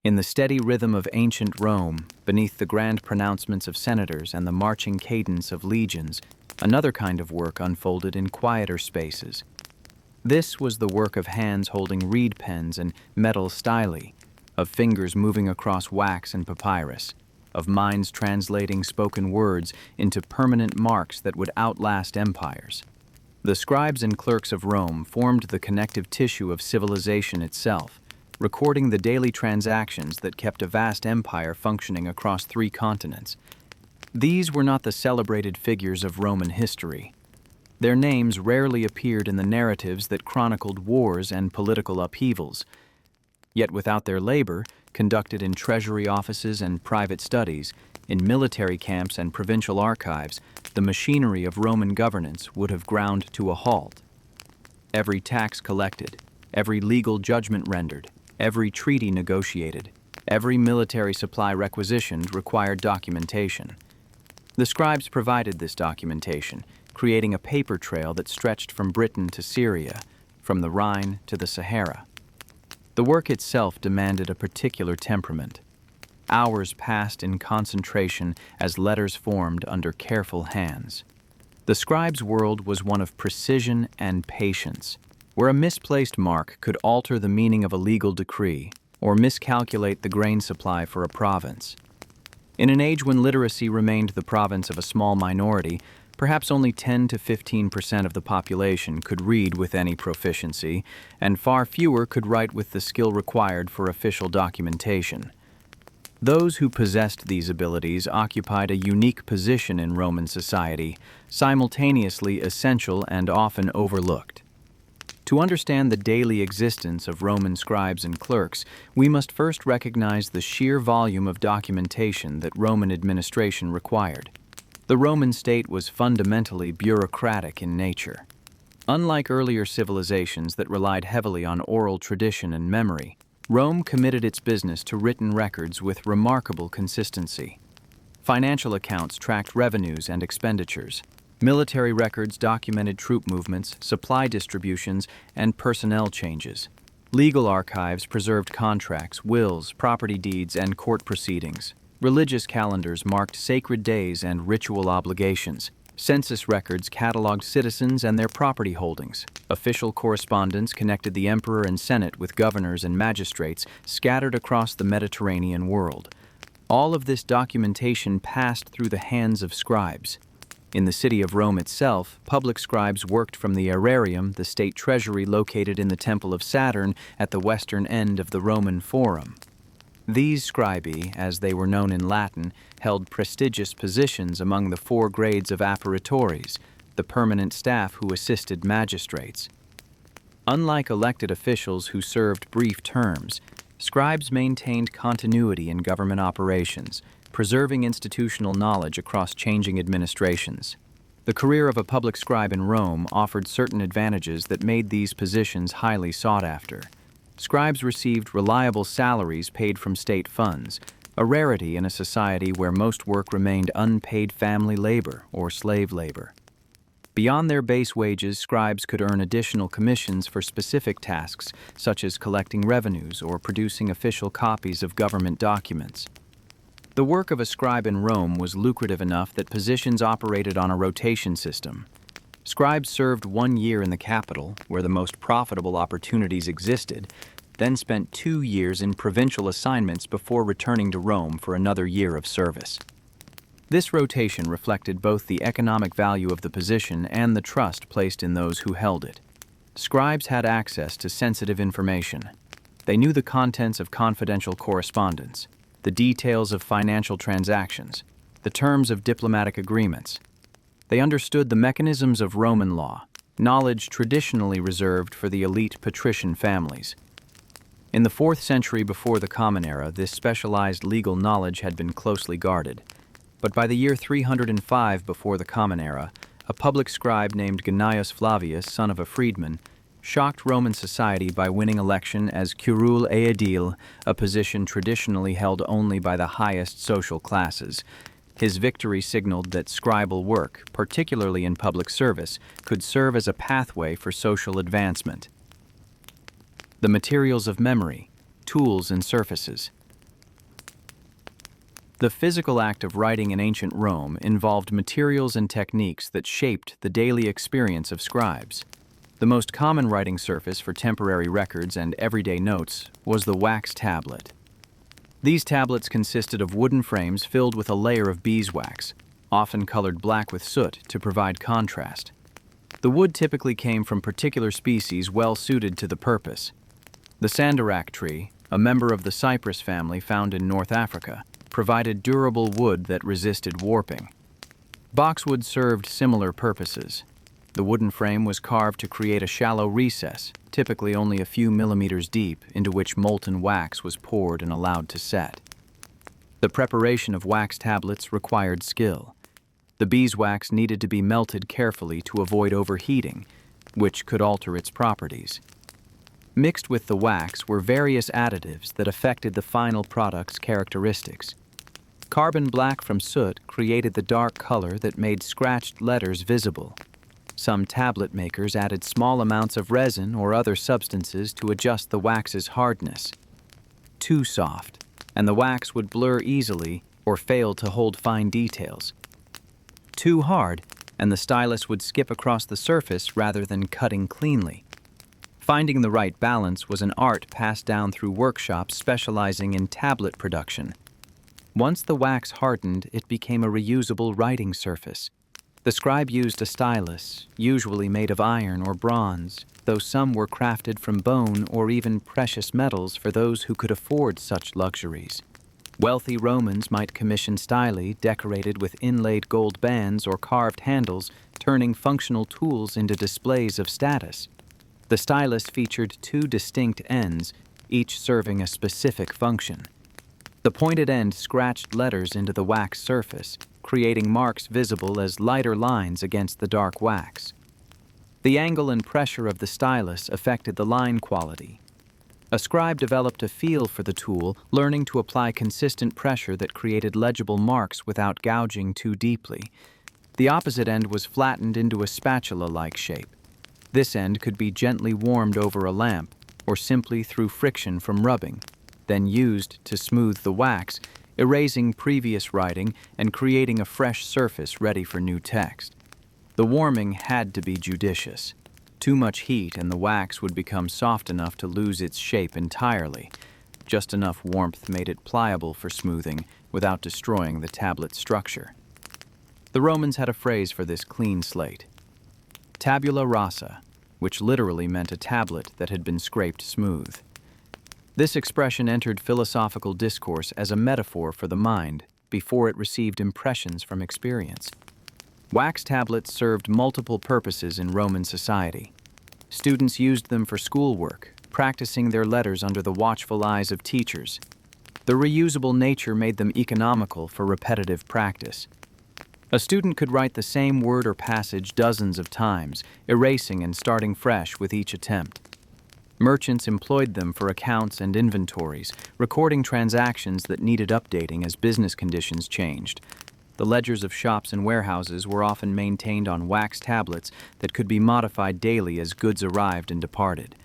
In the steady rhythm of ancient Rome, beneath the grand pronouncements of senators and the marching cadence of legions, another kind of work unfolded in quieter spaces. This was the work of hands holding reed pens and metal style, of fingers moving across wax and papyrus, of minds translating spoken words into permanent marks that would outlast empires. The scribes and clerks of Rome formed the connective tissue of civilization itself, recording the daily transactions that kept a vast empire functioning across 3 continents. These were not the celebrated figures of Roman history. Their names rarely appeared in the narratives that chronicled wars and political upheavals. Yet without their labor, conducted in treasury offices and private studies, in military camps and provincial archives, the machinery of Roman governance would have ground to a halt. Every tax collected, every legal judgment rendered, every treaty negotiated, every military supply requisitioned required documentation. The scribes provided this documentation, creating a paper trail that stretched from Britain to Syria, from the Rhine to the Sahara. The work itself demanded a particular temperament. Hours passed in concentration as letters formed under careful hands. The scribe's world was one of precision and patience, where a misplaced mark could alter the meaning of a legal decree or miscalculate the grain supply for a province. In an age when literacy remained the province of a small minority, perhaps only 10 to 15% of the population could read with any proficiency, and far fewer could write with the skill required for official documentation. Those who possessed these abilities occupied a unique position in Roman society, simultaneously essential and often overlooked. To understand the daily existence of Roman scribes and clerks, we must first recognize the sheer volume of documentation that Roman administration required. The Roman state was fundamentally bureaucratic in nature. Unlike earlier civilizations that relied heavily on oral tradition and memory, Rome committed its business to written records with remarkable consistency. Financial accounts tracked revenues and expenditures. Military records documented troop movements, supply distributions, and personnel changes. Legal archives preserved contracts, wills, property deeds, and court proceedings. Religious calendars marked sacred days and ritual obligations. Census records cataloged citizens and their property holdings. Official correspondence connected the emperor and senate with governors and magistrates scattered across the Mediterranean world. All of this documentation passed through the hands of scribes. In the city of Rome itself, public scribes worked from the Aerarium, the state treasury located in the Temple of Saturn at the western end of the Roman Forum. These scribae, as they were known in Latin, held prestigious positions among the 4 grades of apparitores, the permanent staff who assisted magistrates. Unlike elected officials who served brief terms, scribes maintained continuity in government operations, preserving institutional knowledge across changing administrations. The career of a public scribe in Rome offered certain advantages that made these positions highly sought after. Scribes received reliable salaries paid from state funds, a rarity in a society where most work remained unpaid family labor or slave labor. Beyond their base wages, scribes could earn additional commissions for specific tasks, such as collecting revenues or producing official copies of government documents. The work of a scribe in Rome was lucrative enough that positions operated on a rotation system. Scribes served 1 year in the capital, where the most profitable opportunities existed, then spent 2 years in provincial assignments before returning to Rome for another year of service. This rotation reflected both the economic value of the position and the trust placed in those who held it. Scribes had access to sensitive information. They knew the contents of confidential correspondence, the details of financial transactions, the terms of diplomatic agreements. They understood the mechanisms of Roman law, knowledge traditionally reserved for the elite patrician families. In the 4th century before the Common Era, this specialized legal knowledge had been closely guarded. But by the year 305 before the Common Era, a public scribe named Gnaeus Flavius, son of a freedman, shocked Roman society by winning election as curule aedile, a position traditionally held only by the highest social classes. His victory signaled that scribal work, particularly in public service, could serve as a pathway for social advancement. The materials of memory, tools and surfaces. The physical act of writing in ancient Rome involved materials and techniques that shaped the daily experience of scribes. The most common writing surface for temporary records and everyday notes was the wax tablet. These tablets consisted of wooden frames filled with a layer of beeswax, often colored black with soot to provide contrast. The wood typically came from particular species well suited to the purpose. The sandarak tree, a member of the cypress family found in North Africa, provided durable wood that resisted warping. Boxwood served similar purposes. The wooden frame was carved to create a shallow recess, typically only a few millimeters deep, into which molten wax was poured and allowed to set. The preparation of wax tablets required skill. The beeswax needed to be melted carefully to avoid overheating, which could alter its properties. Mixed with the wax were various additives that affected the final product's characteristics. Carbon black from soot created the dark color that made scratched letters visible. Some tablet makers added small amounts of resin or other substances to adjust the wax's hardness. Too soft, and the wax would blur easily or fail to hold fine details. Too hard, and the stylus would skip across the surface rather than cutting cleanly. Finding the right balance was an art passed down through workshops specializing in tablet production. Once the wax hardened, it became a reusable writing surface. The scribe used a stylus, usually made of iron or bronze, though some were crafted from bone or even precious metals for those who could afford such luxuries. Wealthy Romans might commission styli decorated with inlaid gold bands or carved handles, turning functional tools into displays of status. The stylus featured two distinct ends, each serving a specific function. The pointed end scratched letters into the wax surface, creating marks visible as lighter lines against the dark wax. The angle and pressure of the stylus affected the line quality. A scribe developed a feel for the tool, learning to apply consistent pressure that created legible marks without gouging too deeply. The opposite end was flattened into a spatula-like shape. This end could be gently warmed over a lamp, or simply through friction from rubbing, then used to smooth the wax, erasing previous writing and creating a fresh surface ready for new text. The warming had to be judicious. Too much heat and the wax would become soft enough to lose its shape entirely. Just enough warmth made it pliable for smoothing without destroying the tablet's structure. The Romans had a phrase for this clean slate: tabula rasa, which literally meant a tablet that had been scraped smooth. This expression entered philosophical discourse as a metaphor for the mind before it received impressions from experience. Wax tablets served multiple purposes in Roman society. Students used them for schoolwork, practicing their letters under the watchful eyes of teachers. The reusable nature made them economical for repetitive practice. A student could write the same word or passage dozens of times, erasing and starting fresh with each attempt. Merchants employed them for accounts and inventories, recording transactions that needed updating as business conditions changed. The ledgers of shops and warehouses were often maintained on wax tablets that could be modified daily as goods arrived and departed.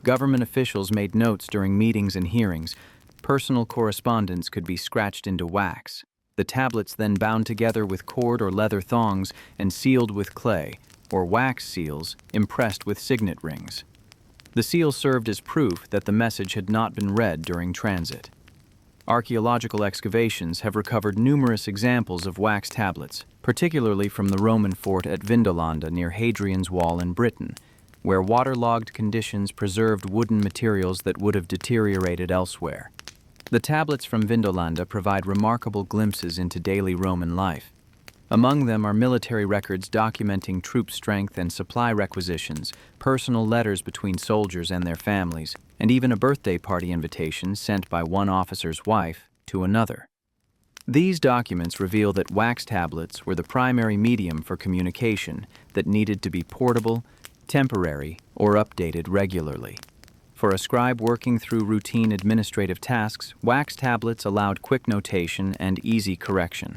Government officials made notes during meetings and hearings. Personal correspondence could be scratched into wax. The tablets then bound together with cord or leather thongs and sealed with clay, or wax seals, impressed with signet rings. The seal served as proof that the message had not been read during transit. Archaeological excavations have recovered numerous examples of wax tablets, particularly from the Roman fort at Vindolanda near Hadrian's Wall in Britain, where waterlogged conditions preserved wooden materials that would have deteriorated elsewhere. The tablets from Vindolanda provide remarkable glimpses into daily Roman life. Among them are military records documenting troop strength and supply requisitions, personal letters between soldiers and their families, and even a birthday party invitation sent by one officer's wife to another. These documents reveal that wax tablets were the primary medium for communication that needed to be portable, temporary, or updated regularly. For a scribe working through routine administrative tasks, wax tablets allowed quick notation and easy correction.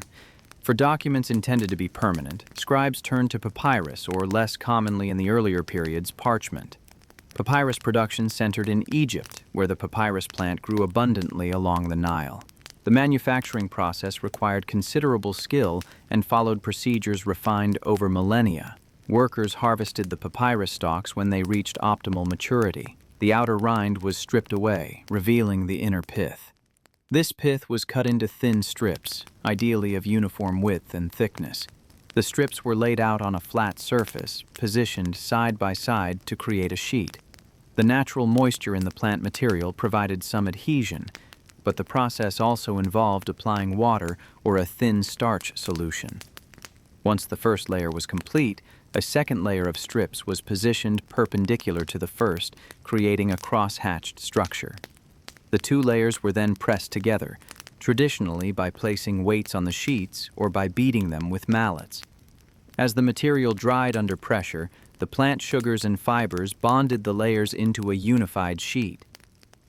For documents intended to be permanent, scribes turned to papyrus, or less commonly in the earlier periods, parchment. Papyrus production centered in Egypt, where the papyrus plant grew abundantly along the Nile. The manufacturing process required considerable skill and followed procedures refined over millennia. Workers harvested the papyrus stalks when they reached optimal maturity. The outer rind was stripped away, revealing the inner pith. This pith was cut into thin strips, ideally of uniform width and thickness. The strips were laid out on a flat surface, positioned side by side to create a sheet. The natural moisture in the plant material provided some adhesion, but the process also involved applying water or a thin starch solution. Once the first layer was complete, a second layer of strips was positioned perpendicular to the first, creating a cross-hatched structure. The two layers were then pressed together, traditionally by placing weights on the sheets or by beating them with mallets. As the material dried under pressure, the plant sugars and fibers bonded the layers into a unified sheet.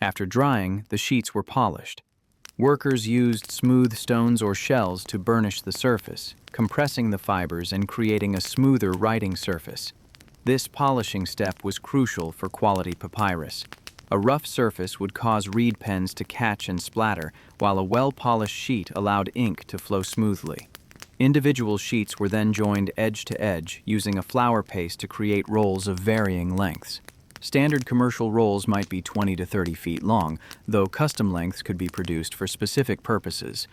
After drying, the sheets were polished. Workers used smooth stones or shells to burnish the surface, compressing the fibers and creating a smoother writing surface. This polishing step was crucial for quality papyrus. A rough surface would cause reed pens to catch and splatter, while a well-polished sheet allowed ink to flow smoothly. Individual sheets were then joined edge to edge using a flour paste to create rolls of varying lengths. Standard commercial rolls might be 20 to 30 feet long, though custom lengths could be produced for specific purposes.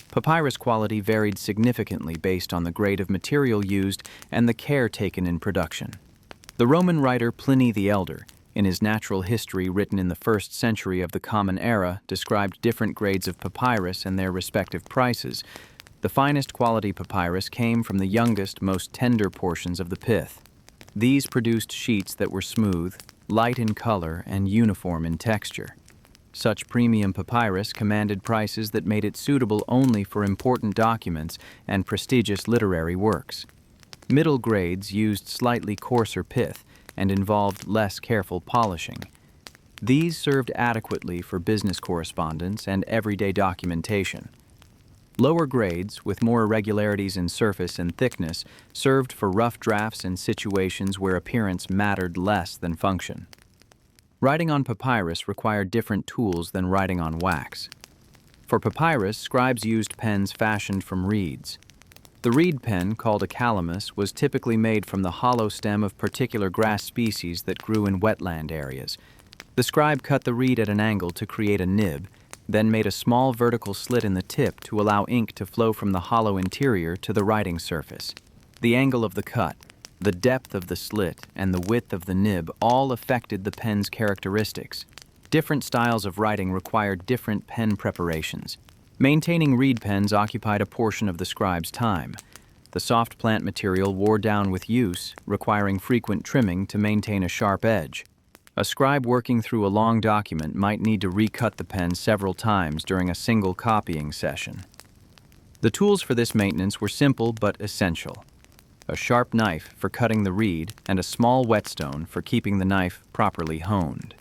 Papyrus quality varied significantly based on the grade of material used and the care taken in production. The Roman writer Pliny the Elder, in his Natural History written in the 1st century of the Common Era, described different grades of papyrus and their respective prices. The finest quality papyrus came from the youngest, most tender portions of the pith. These produced sheets that were smooth, light in color, and uniform in texture. Such premium papyrus commanded prices that made it suitable only for important documents and prestigious literary works. Middle grades used slightly coarser pith and involved less careful polishing. These served adequately for business correspondence and everyday documentation. Lower grades, with more irregularities in surface and thickness, served for rough drafts and situations where appearance mattered less than function. Writing on papyrus required different tools than writing on wax. For papyrus, scribes used pens fashioned from reeds. The reed pen, called a calamus, was typically made from the hollow stem of particular grass species that grew in wetland areas. The scribe cut the reed at an angle to create a nib, then made a small vertical slit in the tip to allow ink to flow from the hollow interior to the writing surface. The angle of the cut, the depth of the slit, and the width of the nib all affected the pen's characteristics. Different styles of writing required different pen preparations. Maintaining reed pens occupied a portion of the scribe's time. The soft plant material wore down with use, requiring frequent trimming to maintain a sharp edge. A scribe working through a long document might need to recut the pen several times during a single copying session. The tools for this maintenance were simple but essential. A sharp knife for cutting the reed and a small whetstone for keeping the knife properly honed.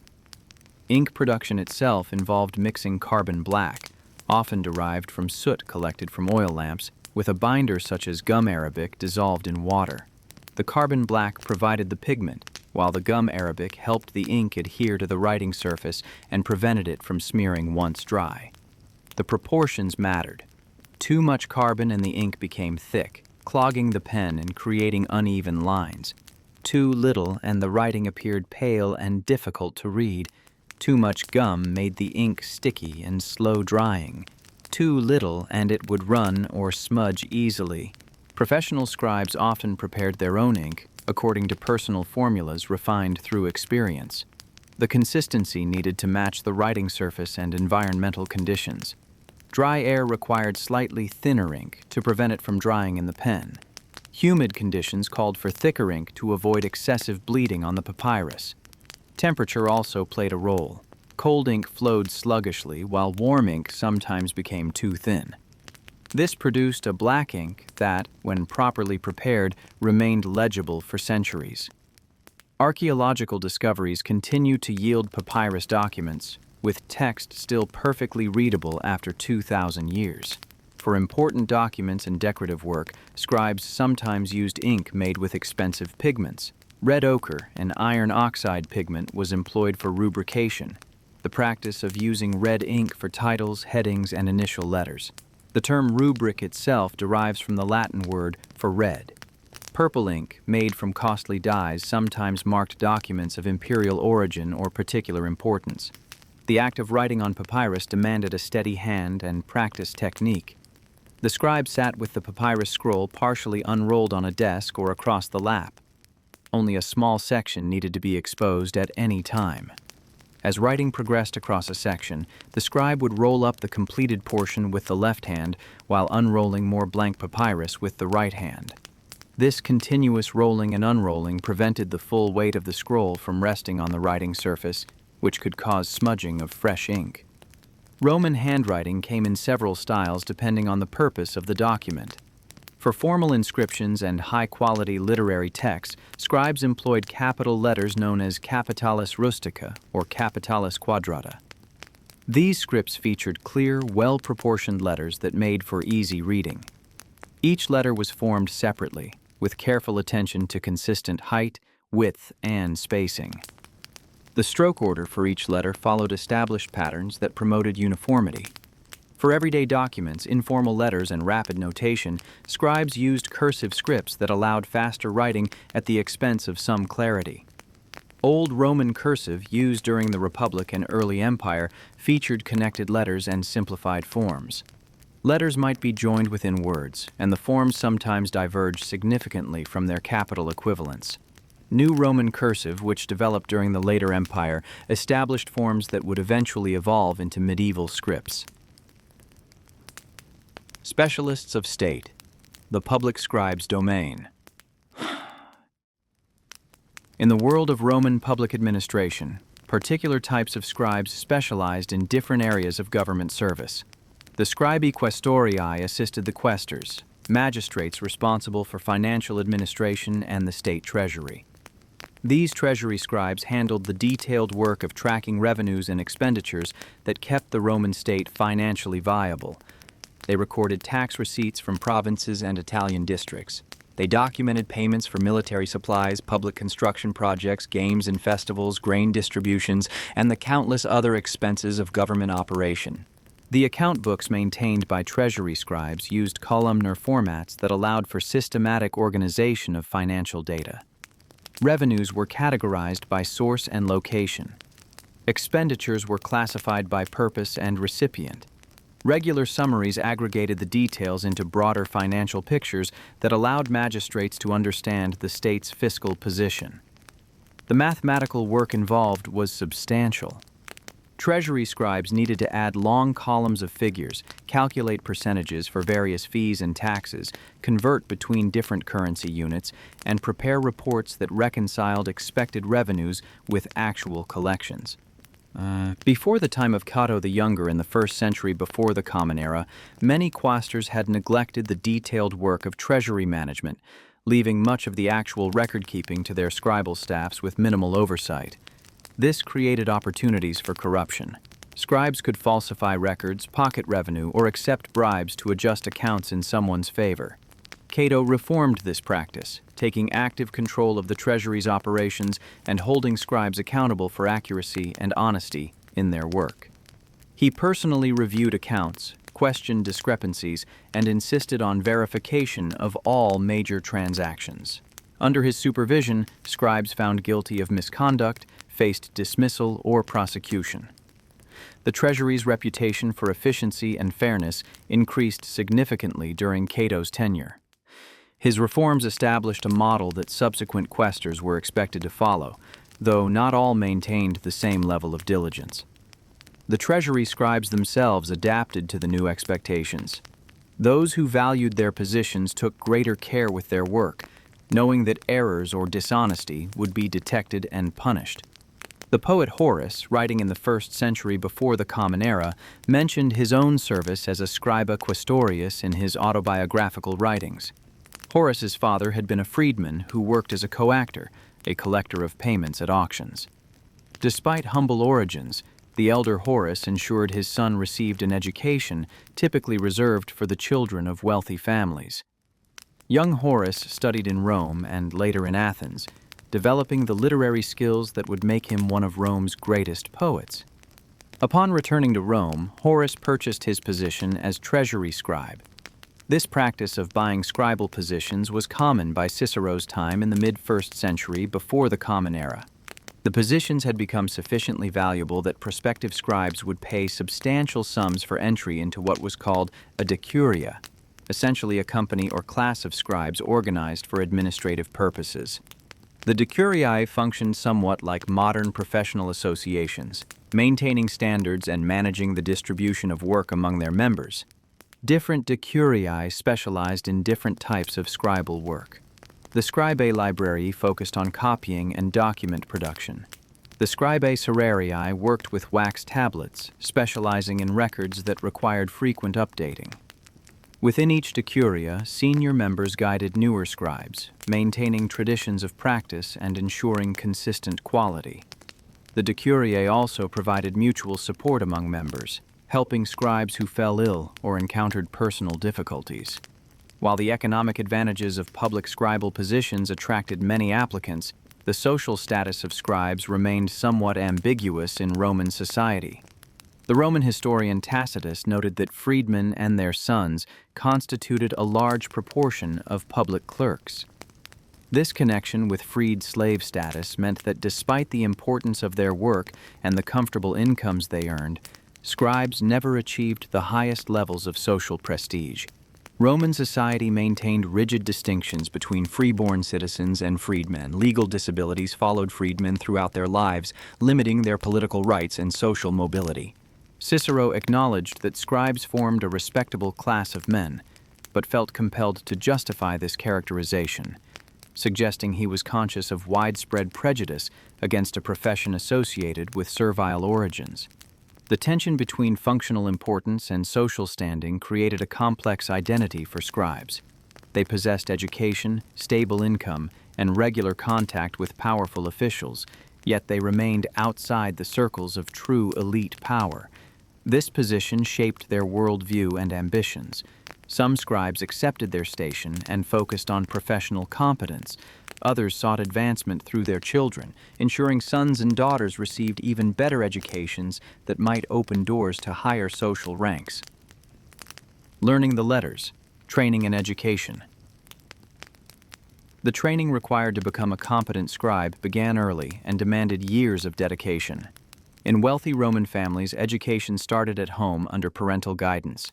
Ink production itself involved mixing carbon black, often derived from soot collected from oil lamps, with a binder such as gum arabic dissolved in water. The carbon black provided the pigment, while the gum arabic helped the ink adhere to the writing surface and prevented it from smearing once dry. The proportions mattered. Too much carbon and the ink became thick, clogging the pen and creating uneven lines. Too little and the writing appeared pale and difficult to read. Too much gum made the ink sticky and slow drying. Too little and it would run or smudge easily. Professional scribes often prepared their own ink, according to personal formulas refined through experience. The consistency needed to match the writing surface and environmental conditions. Dry air required slightly thinner ink to prevent it from drying in the pen. Humid conditions called for thicker ink to avoid excessive bleeding on the papyrus. Temperature also played a role. Cold ink flowed sluggishly, while warm ink sometimes became too thin. This produced a black ink that, when properly prepared, remained legible for centuries. Archaeological discoveries continue to yield papyrus documents, with text still perfectly readable after 2,000 years. For important documents and decorative work, scribes sometimes used ink made with expensive pigments. Red ochre, an iron oxide pigment, was employed for rubrication. the practice of using red ink for titles, headings, and initial letters. The term rubric itself derives from the Latin word for red. Purple ink, made from costly dyes, sometimes marked documents of imperial origin or particular importance. The act of writing on papyrus demanded a steady hand and practiced technique. The scribe sat with the papyrus scroll partially unrolled on a desk or across the lap. Only a small section needed to be exposed at any time. As writing progressed across a section, the scribe would roll up the completed portion with the left hand while unrolling more blank papyrus with the right hand. This continuous rolling and unrolling prevented the full weight of the scroll from resting on the writing surface, which could cause smudging of fresh ink. Roman handwriting came in several styles depending on the purpose of the document. For formal inscriptions and high-quality literary texts, scribes employed capital letters known as capitalis rustica or capitalis quadrata. These scripts featured clear, well-proportioned letters that made for easy reading. Each letter was formed separately, with careful attention to consistent height, width, and spacing. The stroke order for each letter followed established patterns that promoted uniformity. For everyday documents, informal letters, and rapid notation, scribes used cursive scripts that allowed faster writing at the expense of some clarity. Old Roman cursive, used during the Republic and early Empire, featured connected letters and simplified forms. Letters might be joined within words, and the forms sometimes diverged significantly from their capital equivalents. New Roman cursive, which developed during the later Empire, established forms that would eventually evolve into medieval scripts. Specialists of state, the public scribe's domain. In the world of Roman public administration, particular types of scribes specialized in different areas of government service. The scribi questorii assisted the quaestors, magistrates responsible for financial administration and the state treasury. These treasury scribes handled the detailed work of tracking revenues and expenditures that kept the Roman state financially viable. They recorded tax receipts from provinces and Italian districts. They documented payments for military supplies, public construction projects, games and festivals, grain distributions, and the countless other expenses of government operation. The account books maintained by treasury scribes used columnar formats that allowed for systematic organization of financial data. Revenues were categorized by source and location. Expenditures were classified by purpose and recipient. Regular summaries aggregated the details into broader financial pictures that allowed magistrates to understand the state's fiscal position. The mathematical work involved was substantial. Treasury scribes needed to add long columns of figures, calculate percentages for various fees and taxes, convert between different currency units, and prepare reports that reconciled expected revenues with actual collections. Before the time of Cato the Younger in the 1st century before the Common Era, many quaestors had neglected the detailed work of treasury management, leaving much of the actual record-keeping to their scribal staffs with minimal oversight. This created opportunities for corruption. Scribes could falsify records, pocket revenue, or accept bribes to adjust accounts in someone's favor. Cato reformed this practice, taking active control of the treasury's operations and holding scribes accountable for accuracy and honesty in their work. He personally reviewed accounts, questioned discrepancies, and insisted on verification of all major transactions. Under his supervision, scribes found guilty of misconduct faced dismissal or prosecution. The treasury's reputation for efficiency and fairness increased significantly during Cato's tenure. His reforms established a model that subsequent quaestors were expected to follow, though not all maintained the same level of diligence. The treasury scribes themselves adapted to the new expectations. Those who valued their positions took greater care with their work, knowing that errors or dishonesty would be detected and punished. The poet Horace, writing in the 1st century before the Common Era, mentioned his own service as a scriba questorius in his autobiographical writings. Horace's father had been a freedman who worked as a coactor, a collector of payments at auctions. Despite humble origins, the elder Horace ensured his son received an education typically reserved for the children of wealthy families. Young Horace studied in Rome and later in Athens, developing the literary skills that would make him one of Rome's greatest poets. Upon returning to Rome, Horace purchased his position as treasury scribe. This practice of buying scribal positions was common by Cicero's time in the mid-1st century before the Common Era. The positions had become sufficiently valuable that prospective scribes would pay substantial sums for entry into what was called a decuria, essentially a company or class of scribes organized for administrative purposes. The decuriae functioned somewhat like modern professional associations, maintaining standards and managing the distribution of work among their members. Different decuriae specialized in different types of scribal work. The Scribae library focused on copying and document production. The Scribae serrarii worked with wax tablets, specializing in records that required frequent updating. Within each decuria, senior members guided newer scribes, maintaining traditions of practice and ensuring consistent quality. The decuriae also provided mutual support among members, helping scribes who fell ill or encountered personal difficulties. While the economic advantages of public scribal positions attracted many applicants, the social status of scribes remained somewhat ambiguous in Roman society. The Roman historian Tacitus noted that freedmen and their sons constituted a large proportion of public clerks. This connection with freed slave status meant that despite the importance of their work and the comfortable incomes they earned, scribes never achieved the highest levels of social prestige. Roman society maintained rigid distinctions between freeborn citizens and freedmen. Legal disabilities followed freedmen throughout their lives, limiting their political rights and social mobility. Cicero acknowledged that scribes formed a respectable class of men, but felt compelled to justify this characterization, suggesting he was conscious of widespread prejudice against a profession associated with servile origins. The tension between functional importance and social standing created a complex identity for scribes. They possessed education, stable income, and regular contact with powerful officials, yet they remained outside the circles of true elite power. This position shaped their worldview and ambitions. Some scribes accepted their station and focused on professional competence. Others sought advancement through their children, ensuring sons and daughters received even better educations that might open doors to higher social ranks. Learning the letters, training and education. The training required to become a competent scribe began early and demanded years of dedication. In wealthy Roman families, education started at home under parental guidance.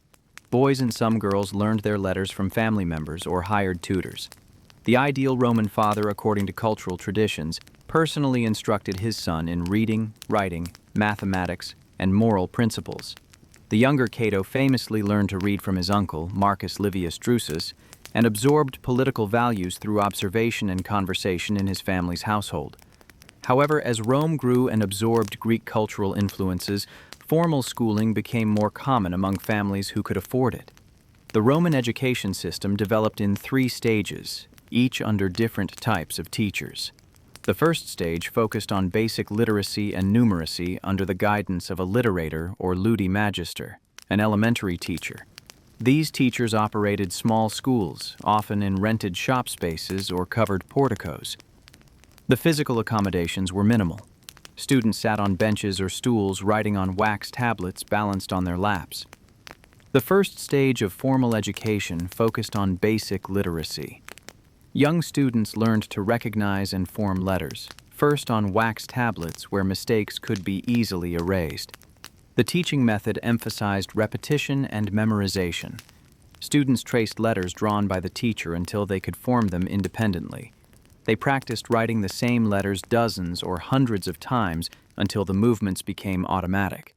Boys and some girls learned their letters from family members or hired tutors. The ideal Roman father, according to cultural traditions, personally instructed his son in reading, writing, mathematics, and moral principles. The younger Cato famously learned to read from his uncle, Marcus Livius Drusus, and absorbed political values through observation and conversation in his family's household. However, as Rome grew and absorbed Greek cultural influences, formal schooling became more common among families who could afford it. The Roman education system developed in 3 stages, each under different types of teachers. The first stage focused on basic literacy and numeracy under the guidance of a literator or ludi magister, an elementary teacher. These teachers operated small schools, often in rented shop spaces or covered porticos. The physical accommodations were minimal. Students sat on benches or stools writing on wax tablets balanced on their laps. The first stage of formal education focused on basic literacy. Young students learned to recognize and form letters, first on wax tablets where mistakes could be easily erased. The teaching method emphasized repetition and memorization. Students traced letters drawn by the teacher until they could form them independently. They practiced writing the same letters dozens or hundreds of times until the movements became automatic.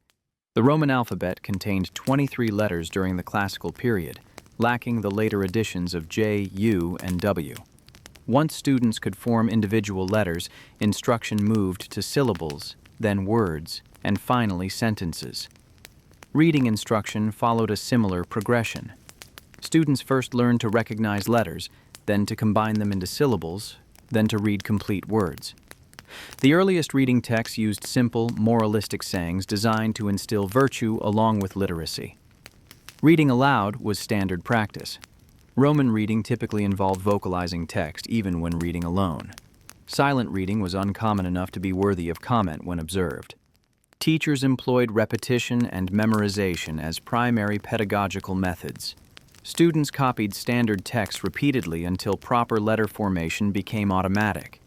The Roman alphabet contained 23 letters during the classical period, lacking the later additions of J, U, and W. Once students could form individual letters, instruction moved to syllables, then words, and finally sentences. Reading instruction followed a similar progression. Students first learned to recognize letters, then to combine them into syllables, then to read complete words. The earliest reading texts used simple, moralistic sayings designed to instill virtue along with literacy. Reading aloud was standard practice. Roman reading typically involved vocalizing text, even when reading alone. Silent reading was uncommon enough to be worthy of comment when observed. Teachers employed repetition and memorization as primary pedagogical methods. Students copied standard text repeatedly until proper letter formation became automatic.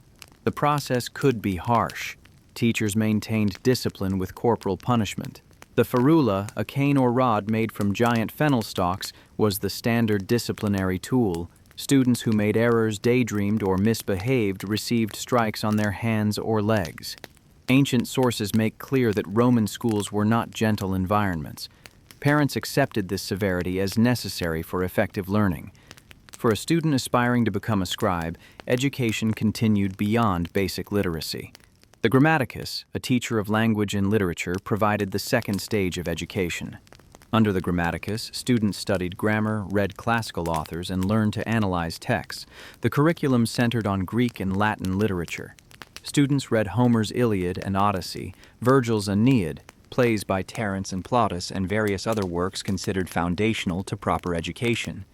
The process could be harsh. Teachers maintained discipline with corporal punishment. The ferula, a cane or rod made from giant fennel stalks, was the standard disciplinary tool. Students who made errors, daydreamed, or misbehaved received strikes on their hands or legs. Ancient sources make clear that Roman schools were not gentle environments. Parents accepted this severity as necessary for effective learning. For a student aspiring to become a scribe, education continued beyond basic literacy. The grammaticus, a teacher of language and literature, provided the second stage of education. Under the grammaticus, students studied grammar, read classical authors, and learned to analyze texts. The curriculum centered on Greek and Latin literature. Students read Homer's Iliad and Odyssey, Virgil's Aeneid, plays by Terence and Plautus, and various other works considered foundational to proper education.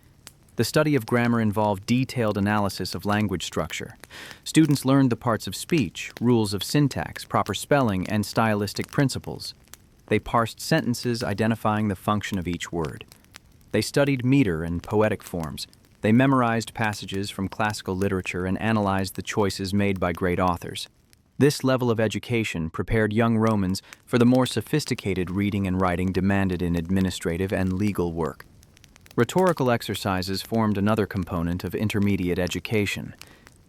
The study of grammar involved detailed analysis of language structure. Students learned the parts of speech, rules of syntax, proper spelling, and stylistic principles. They parsed sentences, identifying the function of each word. They studied meter and poetic forms. They memorized passages from classical literature and analyzed the choices made by great authors. This level of education prepared young Romans for the more sophisticated reading and writing demanded in administrative and legal work. Rhetorical exercises formed another component of intermediate education.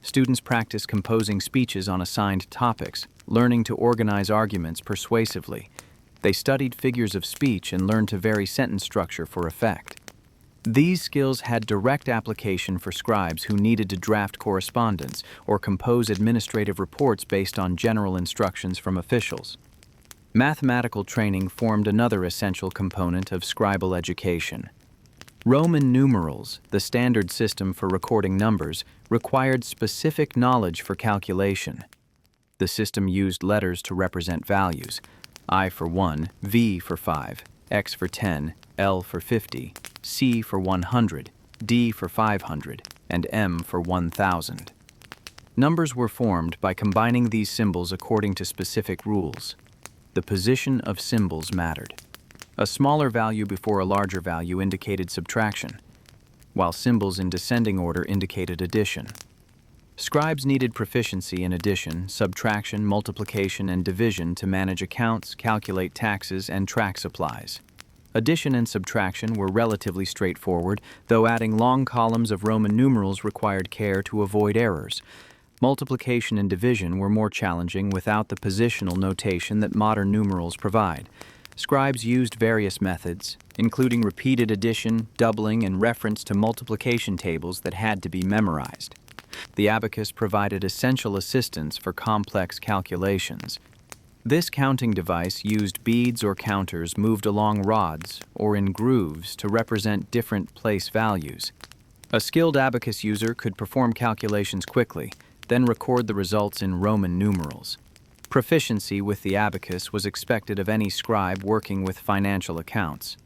Students practiced composing speeches on assigned topics, learning to organize arguments persuasively. They studied figures of speech and learned to vary sentence structure for effect. These skills had direct application for scribes who needed to draft correspondence or compose administrative reports based on general instructions from officials. Mathematical training formed another essential component of scribal education. Roman numerals, the standard system for recording numbers, required specific knowledge for calculation. The system used letters to represent values: I for 1, V for 5, X for 10, L for 50, C for 100, D for 500, and M for 1000. Numbers were formed by combining these symbols according to specific rules. The position of symbols mattered. A smaller value before a larger value indicated subtraction, while symbols in descending order indicated addition. Scribes needed proficiency in addition, subtraction, multiplication, and division to manage accounts, calculate taxes, and track supplies. Addition and subtraction were relatively straightforward, though adding long columns of Roman numerals required care to avoid errors. Multiplication and division were more challenging without the positional notation that modern numerals provide. Scribes used various methods, including repeated addition, doubling, and reference to multiplication tables that had to be memorized. The abacus provided essential assistance for complex calculations. This counting device used beads or counters moved along rods or in grooves to represent different place values. A skilled abacus user could perform calculations quickly, then record the results in Roman numerals. Proficiency with the abacus was expected of any scribe working with financial accounts.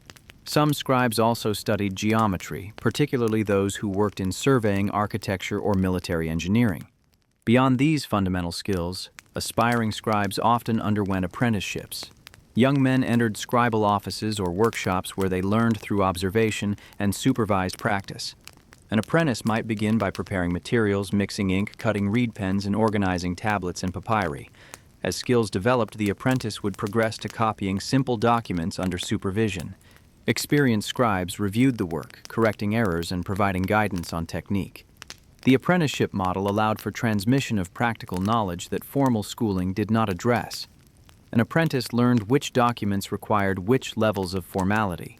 Some scribes also studied geometry, particularly those who worked in surveying, architecture, or military engineering. Beyond these fundamental skills, aspiring scribes often underwent apprenticeships. Young men entered scribal offices or workshops where they learned through observation and supervised practice. An apprentice might begin by preparing materials, mixing ink, cutting reed pens, and organizing tablets and papyri. As skills developed, the apprentice would progress to copying simple documents under supervision. Experienced scribes reviewed the work, correcting errors and providing guidance on technique. The apprenticeship model allowed for transmission of practical knowledge that formal schooling did not address. An apprentice learned which documents required which levels of formality.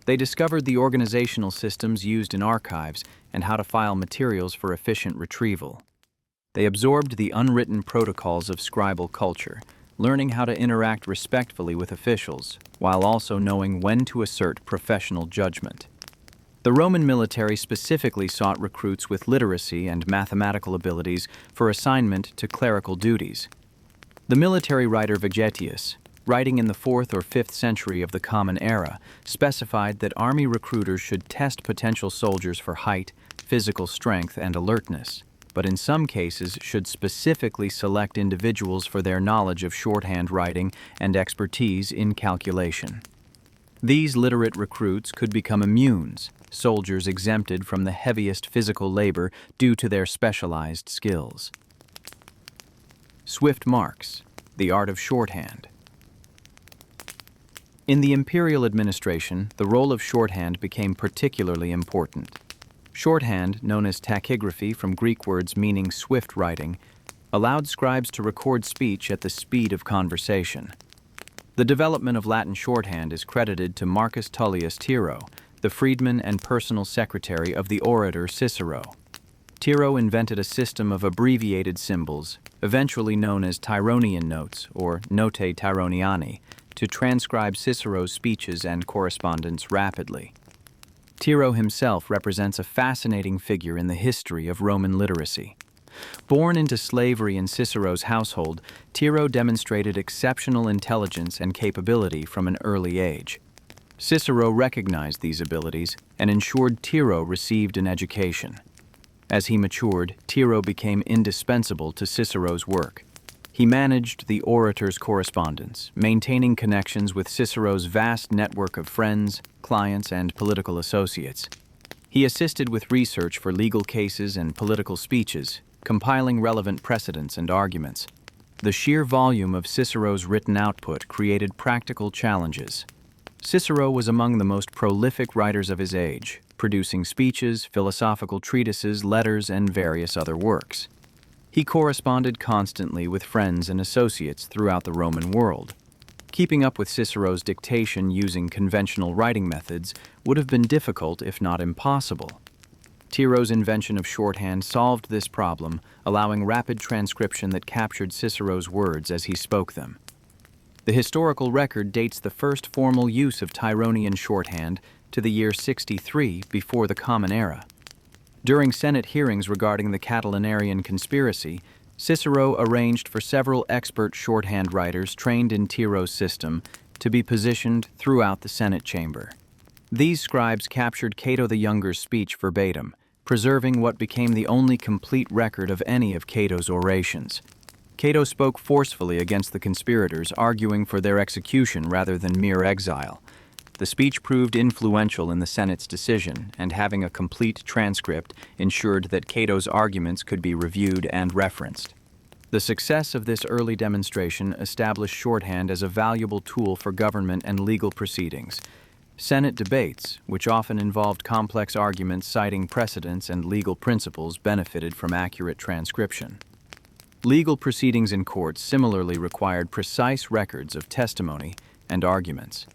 They discovered the organizational systems used in archives and how to file materials for efficient retrieval. They absorbed the unwritten protocols of scribal culture, learning how to interact respectfully with officials, while also knowing when to assert professional judgment. The Roman military specifically sought recruits with literacy and mathematical abilities for assignment to clerical duties. The military writer Vegetius, writing in the 4th or 5th century of the Common Era, specified that army recruiters should test potential soldiers for height, physical strength, and alertness, but in some cases should specifically select individuals for their knowledge of shorthand writing and expertise in calculation. These literate recruits could become immunes, soldiers exempted from the heaviest physical labor due to their specialized skills. Swift marks, the art of shorthand. In the imperial administration, the role of shorthand became particularly important. Shorthand, known as tachygraphy from Greek words meaning swift writing, allowed scribes to record speech at the speed of conversation. The development of Latin shorthand is credited to Marcus Tullius Tiro, the freedman and personal secretary of the orator Cicero. Tiro invented a system of abbreviated symbols, eventually known as Tironian notes or notae Tironiani, to transcribe Cicero's speeches and correspondence rapidly. Tiro himself represents a fascinating figure in the history of Roman literacy. Born into slavery in Cicero's household, Tiro demonstrated exceptional intelligence and capability from an early age. Cicero recognized these abilities and ensured Tiro received an education. As he matured, Tiro became indispensable to Cicero's work. He managed the orator's correspondence, maintaining connections with Cicero's vast network of friends, clients, and political associates. He assisted with research for legal cases and political speeches, compiling relevant precedents and arguments. The sheer volume of Cicero's written output created practical challenges. Cicero was among the most prolific writers of his age, producing speeches, philosophical treatises, letters, and various other works. He corresponded constantly with friends and associates throughout the Roman world. Keeping up with Cicero's dictation using conventional writing methods would have been difficult, if not impossible. Tiro's invention of shorthand solved this problem, allowing rapid transcription that captured Cicero's words as he spoke them. The historical record dates the first formal use of Tironian shorthand to the year 63 before the Common Era. During Senate hearings regarding the Catilinarian conspiracy, Cicero arranged for several expert shorthand writers trained in Tiro's system to be positioned throughout the Senate chamber. These scribes captured Cato the Younger's speech verbatim, preserving what became the only complete record of any of Cato's orations. Cato spoke forcefully against the conspirators, arguing for their execution rather than mere exile. The speech proved influential in the Senate's decision, and having a complete transcript ensured that Cato's arguments could be reviewed and referenced. The success of this early demonstration established shorthand as a valuable tool for government and legal proceedings. Senate debates, which often involved complex arguments citing precedents and legal principles, benefited from accurate transcription. Legal proceedings in courts similarly required precise records of testimony and arguments.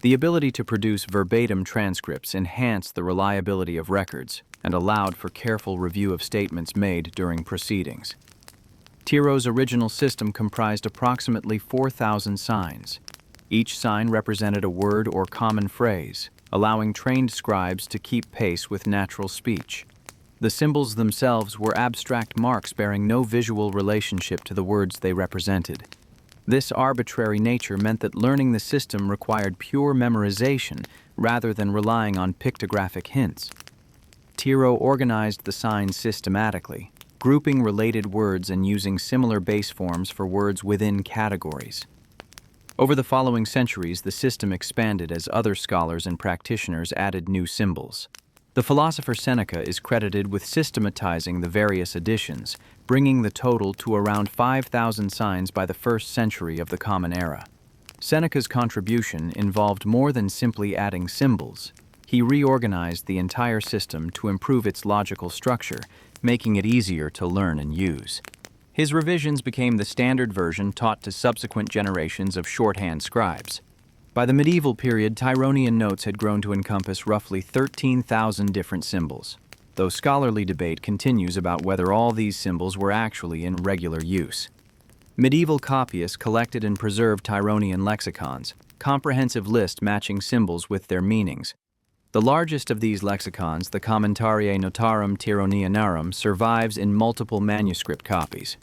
The ability to produce verbatim transcripts enhanced the reliability of records and allowed for careful review of statements made during proceedings. Tiro's original system comprised approximately 4,000 signs. Each sign represented a word or common phrase, allowing trained scribes to keep pace with natural speech. The symbols themselves were abstract marks bearing no visual relationship to the words they represented. This arbitrary nature meant that learning the system required pure memorization rather than relying on pictographic hints. Tiro organized the signs systematically, grouping related words and using similar base forms for words within categories. Over the following centuries, the system expanded as other scholars and practitioners added new symbols. The philosopher Seneca is credited with systematizing the various editions, bringing the total to around 5,000 signs by the 1st century of the Common Era. Seneca's contribution involved more than simply adding symbols. He reorganized the entire system to improve its logical structure, making it easier to learn and use. His revisions became the standard version taught to subsequent generations of shorthand scribes. By the medieval period, Tironian notes had grown to encompass roughly 13,000 different symbols, though scholarly debate continues about whether all these symbols were actually in regular use. Medieval copyists collected and preserved Tironian lexicons, comprehensive lists matching symbols with their meanings. The largest of these lexicons, the Commentarie Notarum Tironianarum, survives in multiple manuscript copies.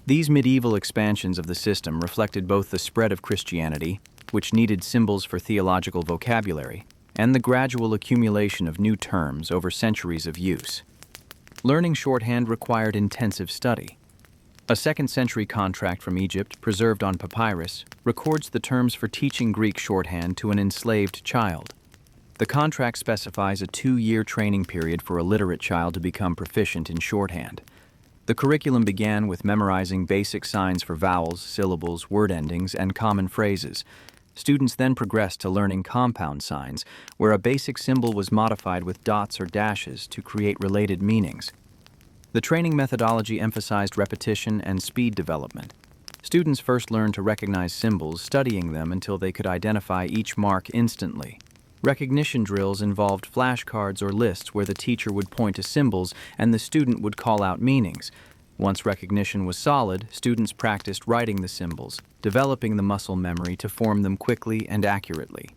These medieval expansions of the system reflected both the spread of Christianity, which needed symbols for theological vocabulary, and the gradual accumulation of new terms over centuries of use. Learning shorthand required intensive study. A 2nd century contract from Egypt, preserved on papyrus, records the terms for teaching Greek shorthand to an enslaved child. The contract specifies a 2-year training period for a literate child to become proficient in shorthand. The curriculum began with memorizing basic signs for vowels, syllables, word endings, and common phrases. Students then progressed to learning compound signs, where a basic symbol was modified with dots or dashes to create related meanings. The training methodology emphasized repetition and speed development. Students first learned to recognize symbols, studying them until they could identify each mark instantly. Recognition drills involved flashcards or lists where the teacher would point to symbols and the student would call out meanings. Once recognition was solid, students practiced writing the symbols, developing the muscle memory to form them quickly and accurately.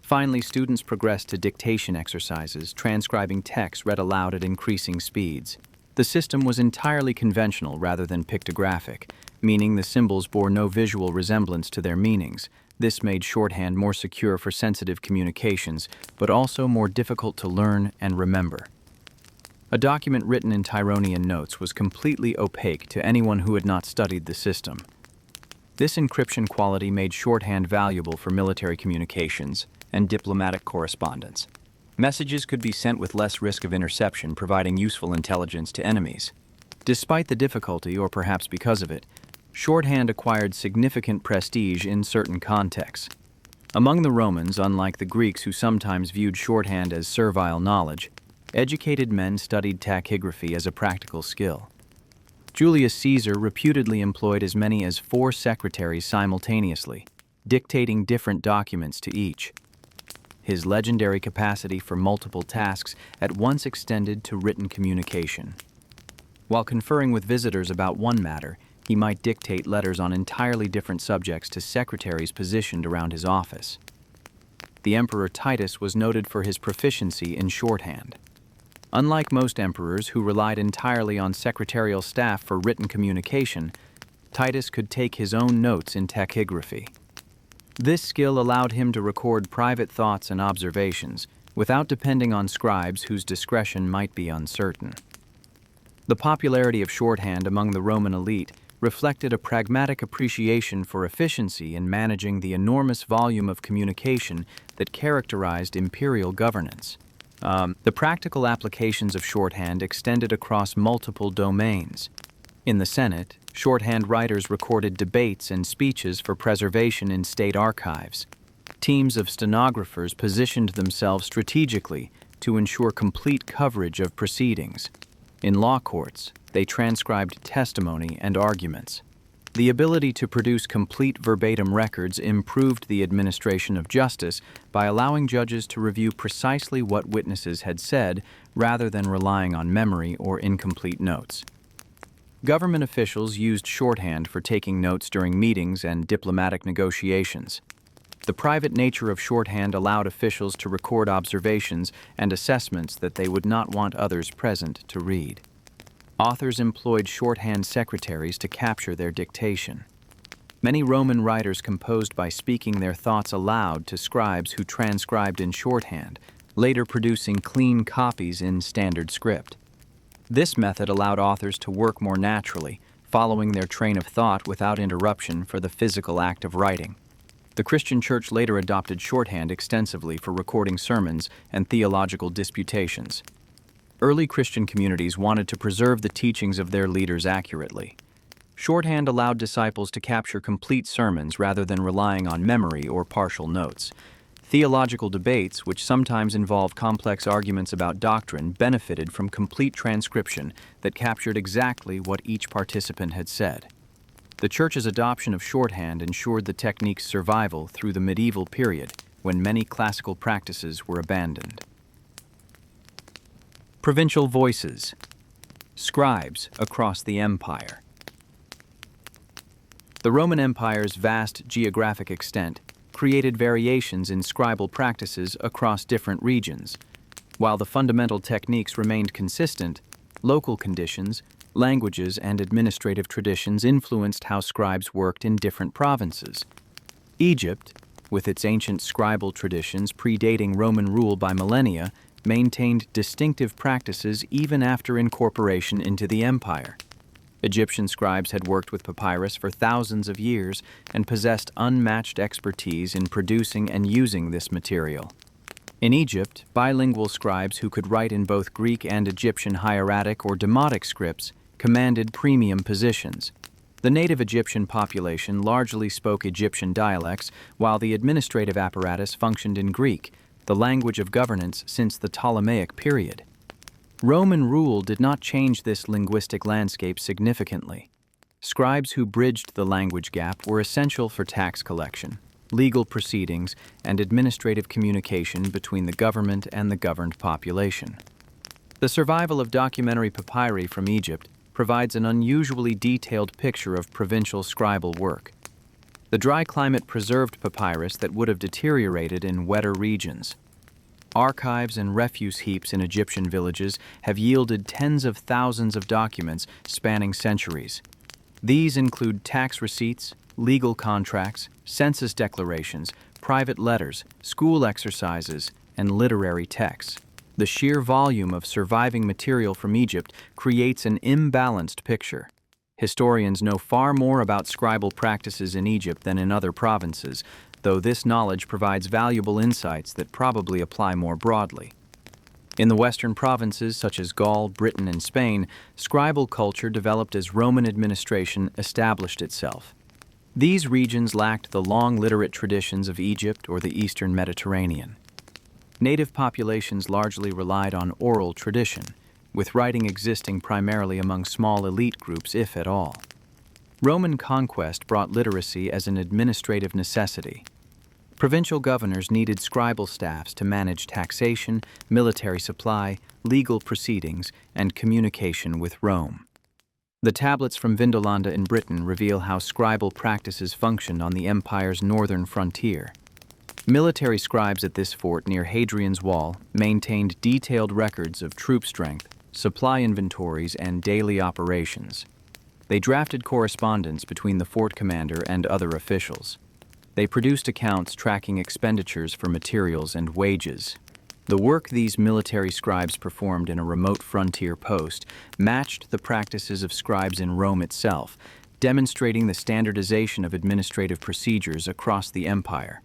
Finally, students progressed to dictation exercises, transcribing text read aloud at increasing speeds. The system was entirely conventional rather than pictographic, meaning the symbols bore no visual resemblance to their meanings. This made shorthand more secure for sensitive communications, but also more difficult to learn and remember. A document written in Tironian notes was completely opaque to anyone who had not studied the system. This encryption quality made shorthand valuable for military communications and diplomatic correspondence. Messages could be sent with less risk of interception, providing useful intelligence to enemies. Despite the difficulty, or perhaps because of it, shorthand acquired significant prestige in certain contexts. Among the Romans, unlike the Greeks who sometimes viewed shorthand as servile knowledge, educated men studied tachygraphy as a practical skill. Julius Caesar reputedly employed as many as 4 secretaries simultaneously, dictating different documents to each. His legendary capacity for multiple tasks at once extended to written communication. While conferring with visitors about one matter, he might dictate letters on entirely different subjects to secretaries positioned around his office. The Emperor Titus was noted for his proficiency in shorthand. Unlike most emperors who relied entirely on secretarial staff for written communication, Titus could take his own notes in tachygraphy. This skill allowed him to record private thoughts and observations without depending on scribes whose discretion might be uncertain. The popularity of shorthand among the Roman elite reflected a pragmatic appreciation for efficiency in managing the enormous volume of communication that characterized imperial governance. The practical applications of shorthand extended across multiple domains. In the Senate, shorthand writers recorded debates and speeches for preservation in state archives. Teams of stenographers positioned themselves strategically to ensure complete coverage of proceedings. In law courts, they transcribed testimony and arguments. The ability to produce complete verbatim records improved the administration of justice by allowing judges to review precisely what witnesses had said rather than relying on memory or incomplete notes. Government officials used shorthand for taking notes during meetings and diplomatic negotiations. The private nature of shorthand allowed officials to record observations and assessments that they would not want others present to read. Authors employed shorthand secretaries to capture their dictation. Many Roman writers composed by speaking their thoughts aloud to scribes who transcribed in shorthand, later producing clean copies in standard script. This method allowed authors to work more naturally, following their train of thought without interruption for the physical act of writing. The Christian Church later adopted shorthand extensively for recording sermons and theological disputations. Early Christian communities wanted to preserve the teachings of their leaders accurately. Shorthand allowed disciples to capture complete sermons rather than relying on memory or partial notes. Theological debates, which sometimes involve complex arguments about doctrine, benefited from complete transcription that captured exactly what each participant had said. The Church's adoption of shorthand ensured the technique's survival through the medieval period, when many classical practices were abandoned. Provincial voices. Scribes across the empire. The Roman Empire's vast geographic extent created variations in scribal practices across different regions. While the fundamental techniques remained consistent, local conditions, languages, and administrative traditions influenced how scribes worked in different provinces. Egypt, with its ancient scribal traditions predating Roman rule by millennia, maintained distinctive practices even after incorporation into the empire. Egyptian scribes had worked with papyrus for thousands of years and possessed unmatched expertise in producing and using this material. In Egypt, bilingual scribes who could write in both Greek and Egyptian hieratic or demotic scripts commanded premium positions. The native Egyptian population largely spoke Egyptian dialects, while the administrative apparatus functioned in Greek, the language of governance since the Ptolemaic period. Roman rule did not change this linguistic landscape significantly. Scribes who bridged the language gap were essential for tax collection, legal proceedings, and administrative communication between the government and the governed population. The survival of documentary papyri from Egypt provides an unusually detailed picture of provincial scribal work. The dry climate preserved papyrus that would have deteriorated in wetter regions. Archives and refuse heaps in Egyptian villages have yielded tens of thousands of documents spanning centuries. These include tax receipts, legal contracts, census declarations, private letters, school exercises, and literary texts. The sheer volume of surviving material from Egypt creates an imbalanced picture. Historians know far more about scribal practices in Egypt than in other provinces, though this knowledge provides valuable insights that probably apply more broadly. In the western provinces such as Gaul, Britain, and Spain, scribal culture developed as Roman administration established itself. These regions lacked the long literate traditions of Egypt or the eastern Mediterranean. Native populations largely relied on oral tradition, with writing existing primarily among small elite groups, if at all. Roman conquest brought literacy as an administrative necessity. Provincial governors needed scribal staffs to manage taxation, military supply, legal proceedings, and communication with Rome. The tablets from Vindolanda in Britain reveal how scribal practices functioned on the empire's northern frontier. Military scribes at this fort near Hadrian's Wall maintained detailed records of troop strength, supply inventories, and daily operations. They drafted correspondence between the fort commander and other officials. They produced accounts tracking expenditures for materials and wages. The work these military scribes performed in a remote frontier post matched the practices of scribes in Rome itself, demonstrating the standardization of administrative procedures across the empire.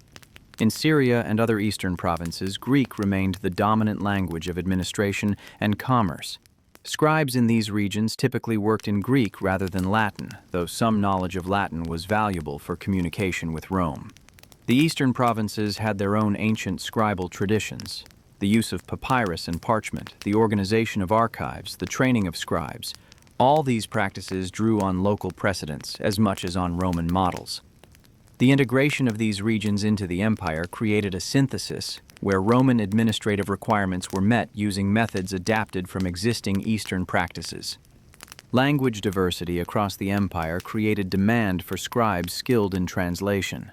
In Syria and other eastern provinces, Greek remained the dominant language of administration and commerce. Scribes in these regions typically worked in Greek rather than Latin, though some knowledge of Latin was valuable for communication with Rome. The eastern provinces had their own ancient scribal traditions. The use of papyrus and parchment, the organization of archives, the training of scribes. All these practices drew on local precedents as much as on Roman models. The integration of these regions into the empire created a synthesis where Roman administrative requirements were met using methods adapted from existing Eastern practices. Language diversity across the empire created demand for scribes skilled in translation.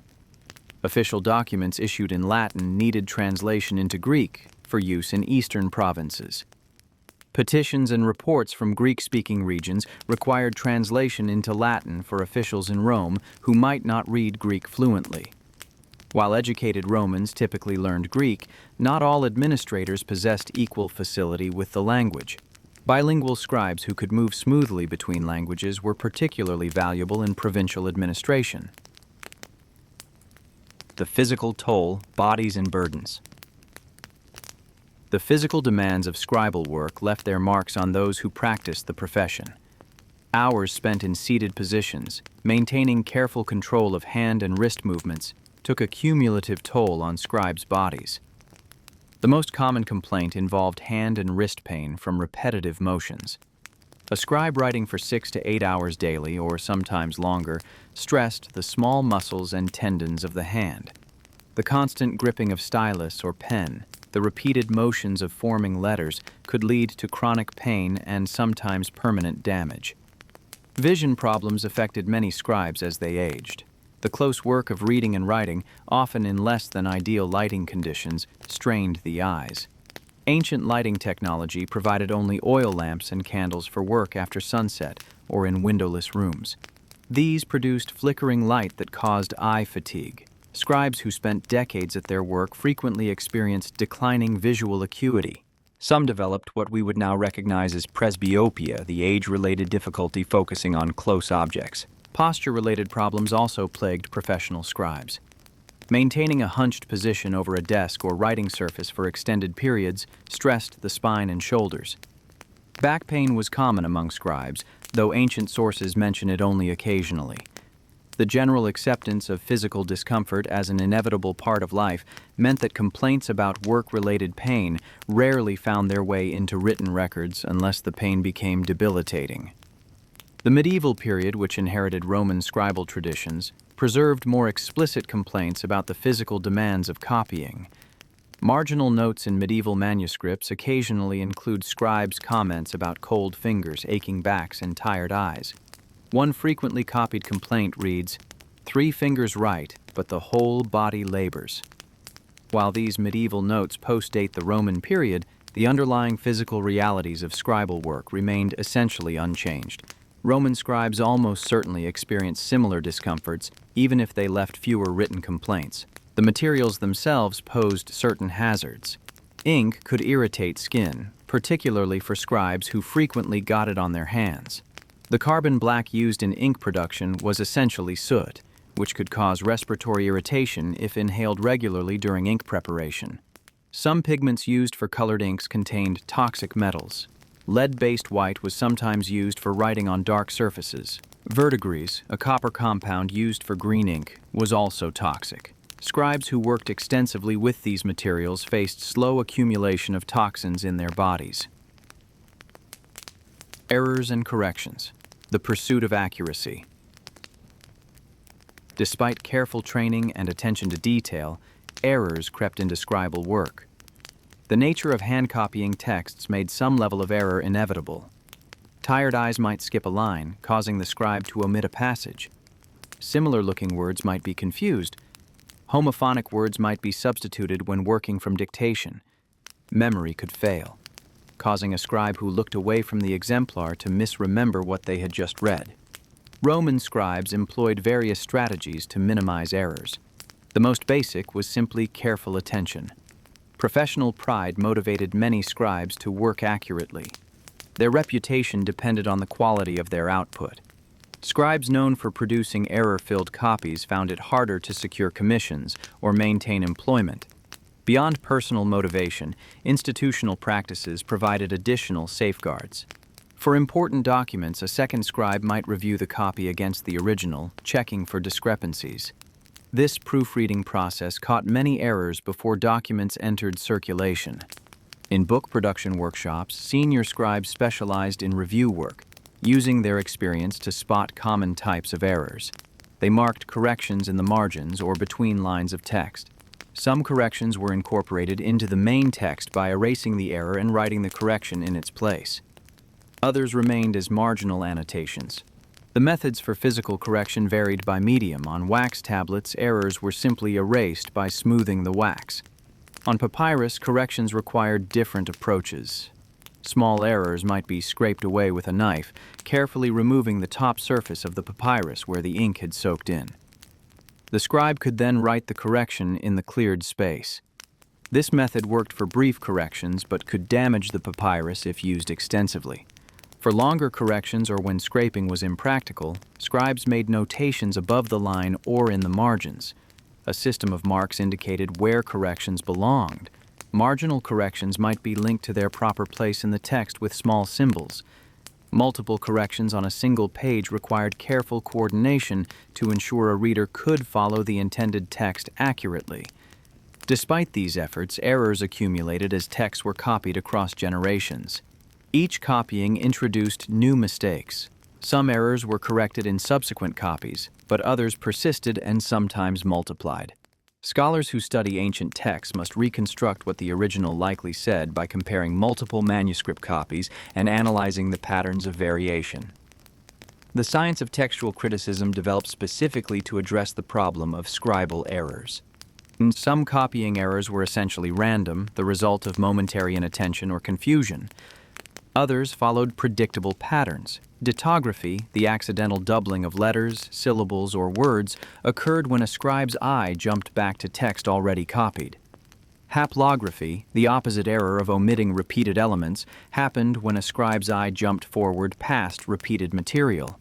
Official documents issued in Latin needed translation into Greek for use in Eastern provinces. Petitions and reports from Greek-speaking regions required translation into Latin for officials in Rome who might not read Greek fluently. While educated Romans typically learned Greek, not all administrators possessed equal facility with the language. Bilingual scribes who could move smoothly between languages were particularly valuable in provincial administration. The physical toll, bodies and burdens. The physical demands of scribal work left their marks on those who practiced the profession. Hours spent in seated positions, maintaining careful control of hand and wrist movements, took a cumulative toll on scribes' bodies. The most common complaint involved hand and wrist pain from repetitive motions. A scribe writing for 6 to 8 hours daily, or sometimes longer, stressed the small muscles and tendons of the hand. The constant gripping of stylus or pen, the repeated motions of forming letters could lead to chronic pain and sometimes permanent damage. Vision problems affected many scribes as they aged. The close work of reading and writing, often in less than ideal lighting conditions, strained the eyes. Ancient lighting technology provided only oil lamps and candles for work after sunset or in windowless rooms. These produced flickering light that caused eye fatigue. Scribes who spent decades at their work frequently experienced declining visual acuity. Some developed what we would now recognize as presbyopia, the age-related difficulty focusing on close objects. Posture-related problems also plagued professional scribes. Maintaining a hunched position over a desk or writing surface for extended periods stressed the spine and shoulders. Back pain was common among scribes, though ancient sources mention it only occasionally. The general acceptance of physical discomfort as an inevitable part of life meant that complaints about work-related pain rarely found their way into written records unless the pain became debilitating. The medieval period, which inherited Roman scribal traditions, preserved more explicit complaints about the physical demands of copying. Marginal notes in medieval manuscripts occasionally include scribes' comments about cold fingers, aching backs, and tired eyes. One frequently copied complaint reads, "3 fingers write, but the whole body labors." While these medieval notes postdate the Roman period, the underlying physical realities of scribal work remained essentially unchanged. Roman scribes almost certainly experienced similar discomforts, even if they left fewer written complaints. The materials themselves posed certain hazards. Ink could irritate skin, particularly for scribes who frequently got it on their hands. The carbon black used in ink production was essentially soot, which could cause respiratory irritation if inhaled regularly during ink preparation. Some pigments used for colored inks contained toxic metals. Lead-based white was sometimes used for writing on dark surfaces. Verdigris, a copper compound used for green ink, was also toxic. Scribes who worked extensively with these materials faced slow accumulation of toxins in their bodies. Errors and corrections. The pursuit of accuracy. Despite careful training and attention to detail, errors crept into scribal work. The nature of hand-copying texts made some level of error inevitable. Tired eyes might skip a line, causing the scribe to omit a passage. Similar-looking words might be confused. Homophonic words might be substituted when working from dictation. Memory could fail, causing a scribe who looked away from the exemplar to misremember what they had just read. Roman scribes employed various strategies to minimize errors. The most basic was simply careful attention. Professional pride motivated many scribes to work accurately. Their reputation depended on the quality of their output. Scribes known for producing error-filled copies found it harder to secure commissions or maintain employment. Beyond personal motivation, institutional practices provided additional safeguards. For important documents, a second scribe might review the copy against the original, checking for discrepancies. This proofreading process caught many errors before documents entered circulation. In book production workshops, senior scribes specialized in review work, using their experience to spot common types of errors. They marked corrections in the margins or between lines of text. Some corrections were incorporated into the main text by erasing the error and writing the correction in its place. Others remained as marginal annotations. The methods for physical correction varied by medium. On wax tablets, errors were simply erased by smoothing the wax. On papyrus, corrections required different approaches. Small errors might be scraped away with a knife, carefully removing the top surface of the papyrus where the ink had soaked in. The scribe could then write the correction in the cleared space. This method worked for brief corrections but could damage the papyrus if used extensively. For longer corrections or when scraping was impractical, scribes made notations above the line or in the margins. A system of marks indicated where corrections belonged. Marginal corrections might be linked to their proper place in the text with small symbols. Multiple corrections on a single page required careful coordination to ensure a reader could follow the intended text accurately. Despite these efforts, errors accumulated as texts were copied across generations. Each copying introduced new mistakes. Some errors were corrected in subsequent copies, but others persisted and sometimes multiplied. Scholars who study ancient texts must reconstruct what the original likely said by comparing multiple manuscript copies and analyzing the patterns of variation. The science of textual criticism developed specifically to address the problem of scribal errors. Some copying errors were essentially random, the result of momentary inattention or confusion. Others followed predictable patterns. Ditography, the accidental doubling of letters, syllables, or words, occurred when a scribe's eye jumped back to text already copied. Haplography, the opposite error of omitting repeated elements, happened when a scribe's eye jumped forward past repeated material.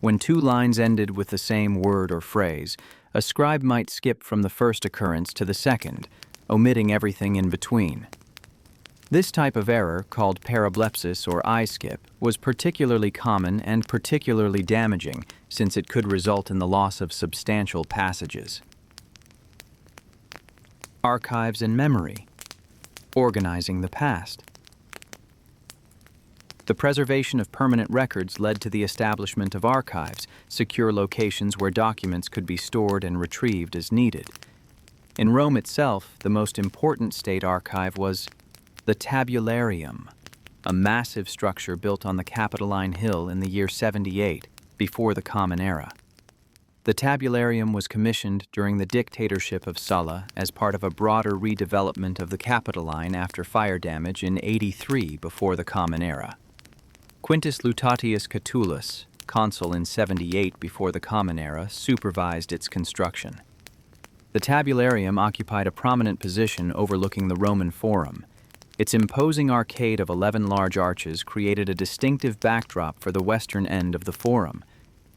When two lines ended with the same word or phrase, a scribe might skip from the first occurrence to the second, omitting everything in between. This type of error, called parablepsis or eye skip, was particularly common and particularly damaging since it could result in the loss of substantial passages. Archives and memory. Organizing the past. The preservation of permanent records led to the establishment of archives, secure locations where documents could be stored and retrieved as needed. In Rome itself, the most important state archive was the Tabularium, a massive structure built on the Capitoline Hill in the year 78, before the Common Era. The Tabularium was commissioned during the dictatorship of Sulla as part of a broader redevelopment of the Capitoline after fire damage in 83 before the Common Era. Quintus Lutatius Catulus, consul in 78 before the Common Era, supervised its construction. The Tabularium occupied a prominent position overlooking the Roman Forum. Its imposing arcade of 11 large arches created a distinctive backdrop for the western end of the Forum.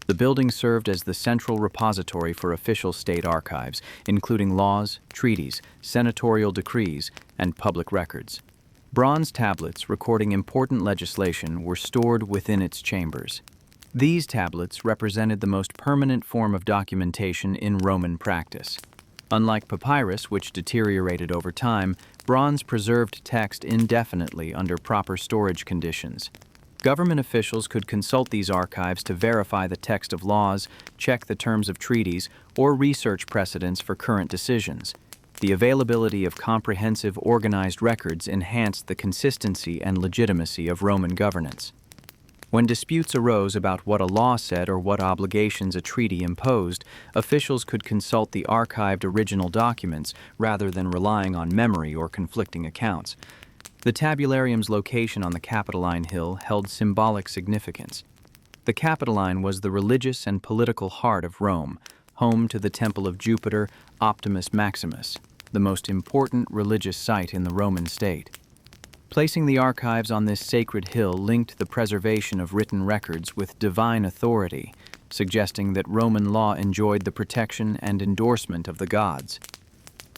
The building served as the central repository for official state archives, including laws, treaties, senatorial decrees, and public records. Bronze tablets recording important legislation were stored within its chambers. These tablets represented the most permanent form of documentation in Roman practice. Unlike papyrus, which deteriorated over time, bronze preserved text indefinitely under proper storage conditions. Government officials could consult these archives to verify the text of laws, check the terms of treaties, or research precedents for current decisions. The availability of comprehensive, organized records enhanced the consistency and legitimacy of Roman governance. When disputes arose about what a law said or what obligations a treaty imposed, officials could consult the archived original documents rather than relying on memory or conflicting accounts. The Tabularium's location on the Capitoline Hill held symbolic significance. The Capitoline was the religious and political heart of Rome, home to the Temple of Jupiter, Optimus Maximus, the most important religious site in the Roman state. Placing the archives on this sacred hill linked the preservation of written records with divine authority, suggesting that Roman law enjoyed the protection and endorsement of the gods.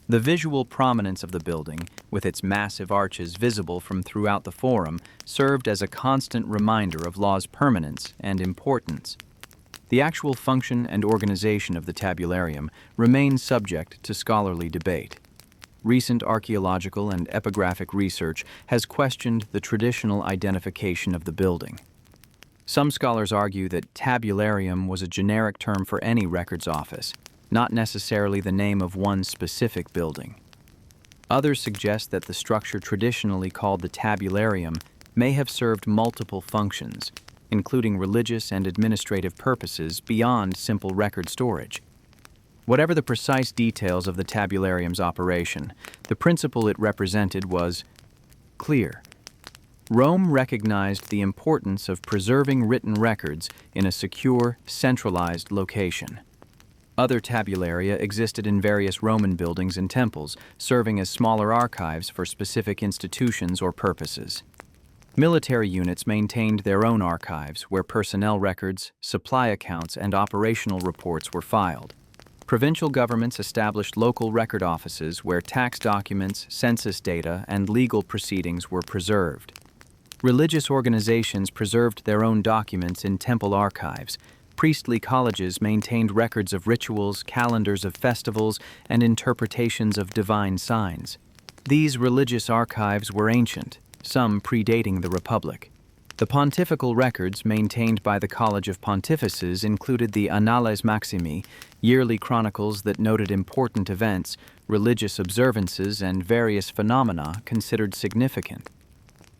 The visual prominence of the building, with its massive arches visible from throughout the Forum, served as a constant reminder of law's permanence and importance. The actual function and organization of the Tabularium remains subject to scholarly debate. Recent archaeological and epigraphic research has questioned the traditional identification of the building. Some scholars argue that tabularium was a generic term for any records office, not necessarily the name of one specific building. Others suggest that the structure traditionally called the tabularium may have served multiple functions, including religious and administrative purposes beyond simple record storage. Whatever the precise details of the tabularium's operation, the principle it represented was clear. Rome recognized the importance of preserving written records in a secure, centralized location. Other tabularia existed in various Roman buildings and temples, serving as smaller archives for specific institutions or purposes. Military units maintained their own archives where personnel records, supply accounts, and operational reports were filed. Provincial governments established local record offices where tax documents, census data, and legal proceedings were preserved. Religious organizations preserved their own documents in temple archives. Priestly colleges maintained records of rituals, calendars of festivals, and interpretations of divine signs. These religious archives were ancient, some predating the Republic. The pontifical records maintained by the College of Pontifices included the Annales Maximi, yearly chronicles that noted important events, religious observances, and various phenomena considered significant.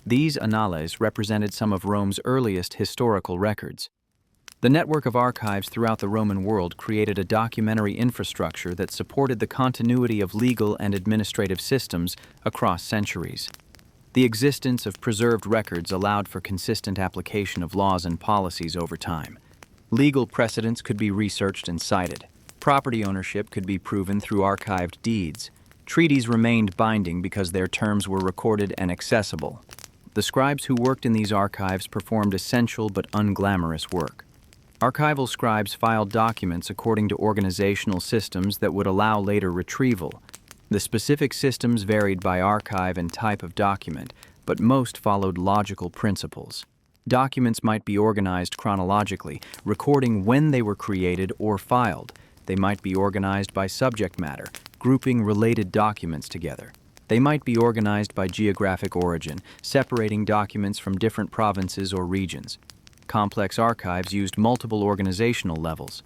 These annales represented some of Rome's earliest historical records. The network of archives throughout the Roman world created a documentary infrastructure that supported the continuity of legal and administrative systems across centuries. The existence of preserved records allowed for consistent application of laws and policies over time. Legal precedents could be researched and cited. Property ownership could be proven through archived deeds. Treaties remained binding because their terms were recorded and accessible. The scribes who worked in these archives performed essential but unglamorous work. Archival scribes filed documents according to organizational systems that would allow later retrieval. The specific systems varied by archive and type of document, but most followed logical principles. Documents might be organized chronologically, recording when they were created or filed. They might be organized by subject matter, grouping related documents together. They might be organized by geographic origin, separating documents from different provinces or regions. Complex archives used multiple organizational levels.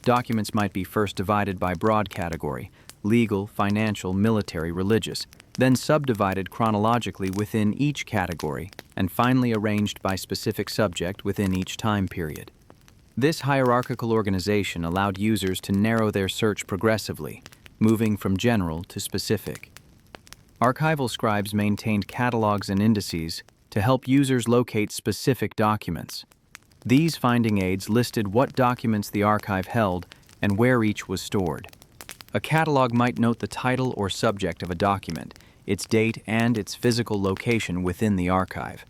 Documents might be first divided by broad category, legal, financial, military, religious, then subdivided chronologically within each category, and finally arranged by specific subject within each time period. This hierarchical organization allowed users to narrow their search progressively, moving from general to specific. Archival scribes maintained catalogs and indices to help users locate specific documents. These finding aids listed what documents the archive held and where each was stored. A catalog might note the title or subject of a document, its date, and its physical location within the archive.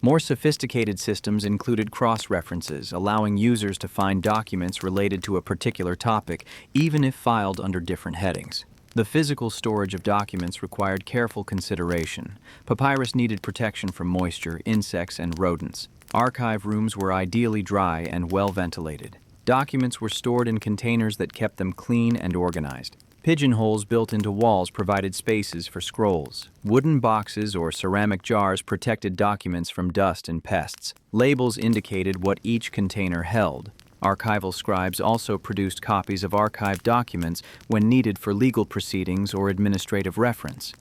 More sophisticated systems included cross-references, allowing users to find documents related to a particular topic, even if filed under different headings. The physical storage of documents required careful consideration. Papyrus needed protection from moisture, insects, and rodents. Archive rooms were ideally dry and well ventilated. Documents were stored in containers that kept them clean and organized. Pigeonholes built into walls provided spaces for scrolls. Wooden boxes or ceramic jars protected documents from dust and pests. Labels indicated what each container held. Archival scribes also produced copies of archived documents when needed for legal proceedings or administrative reference.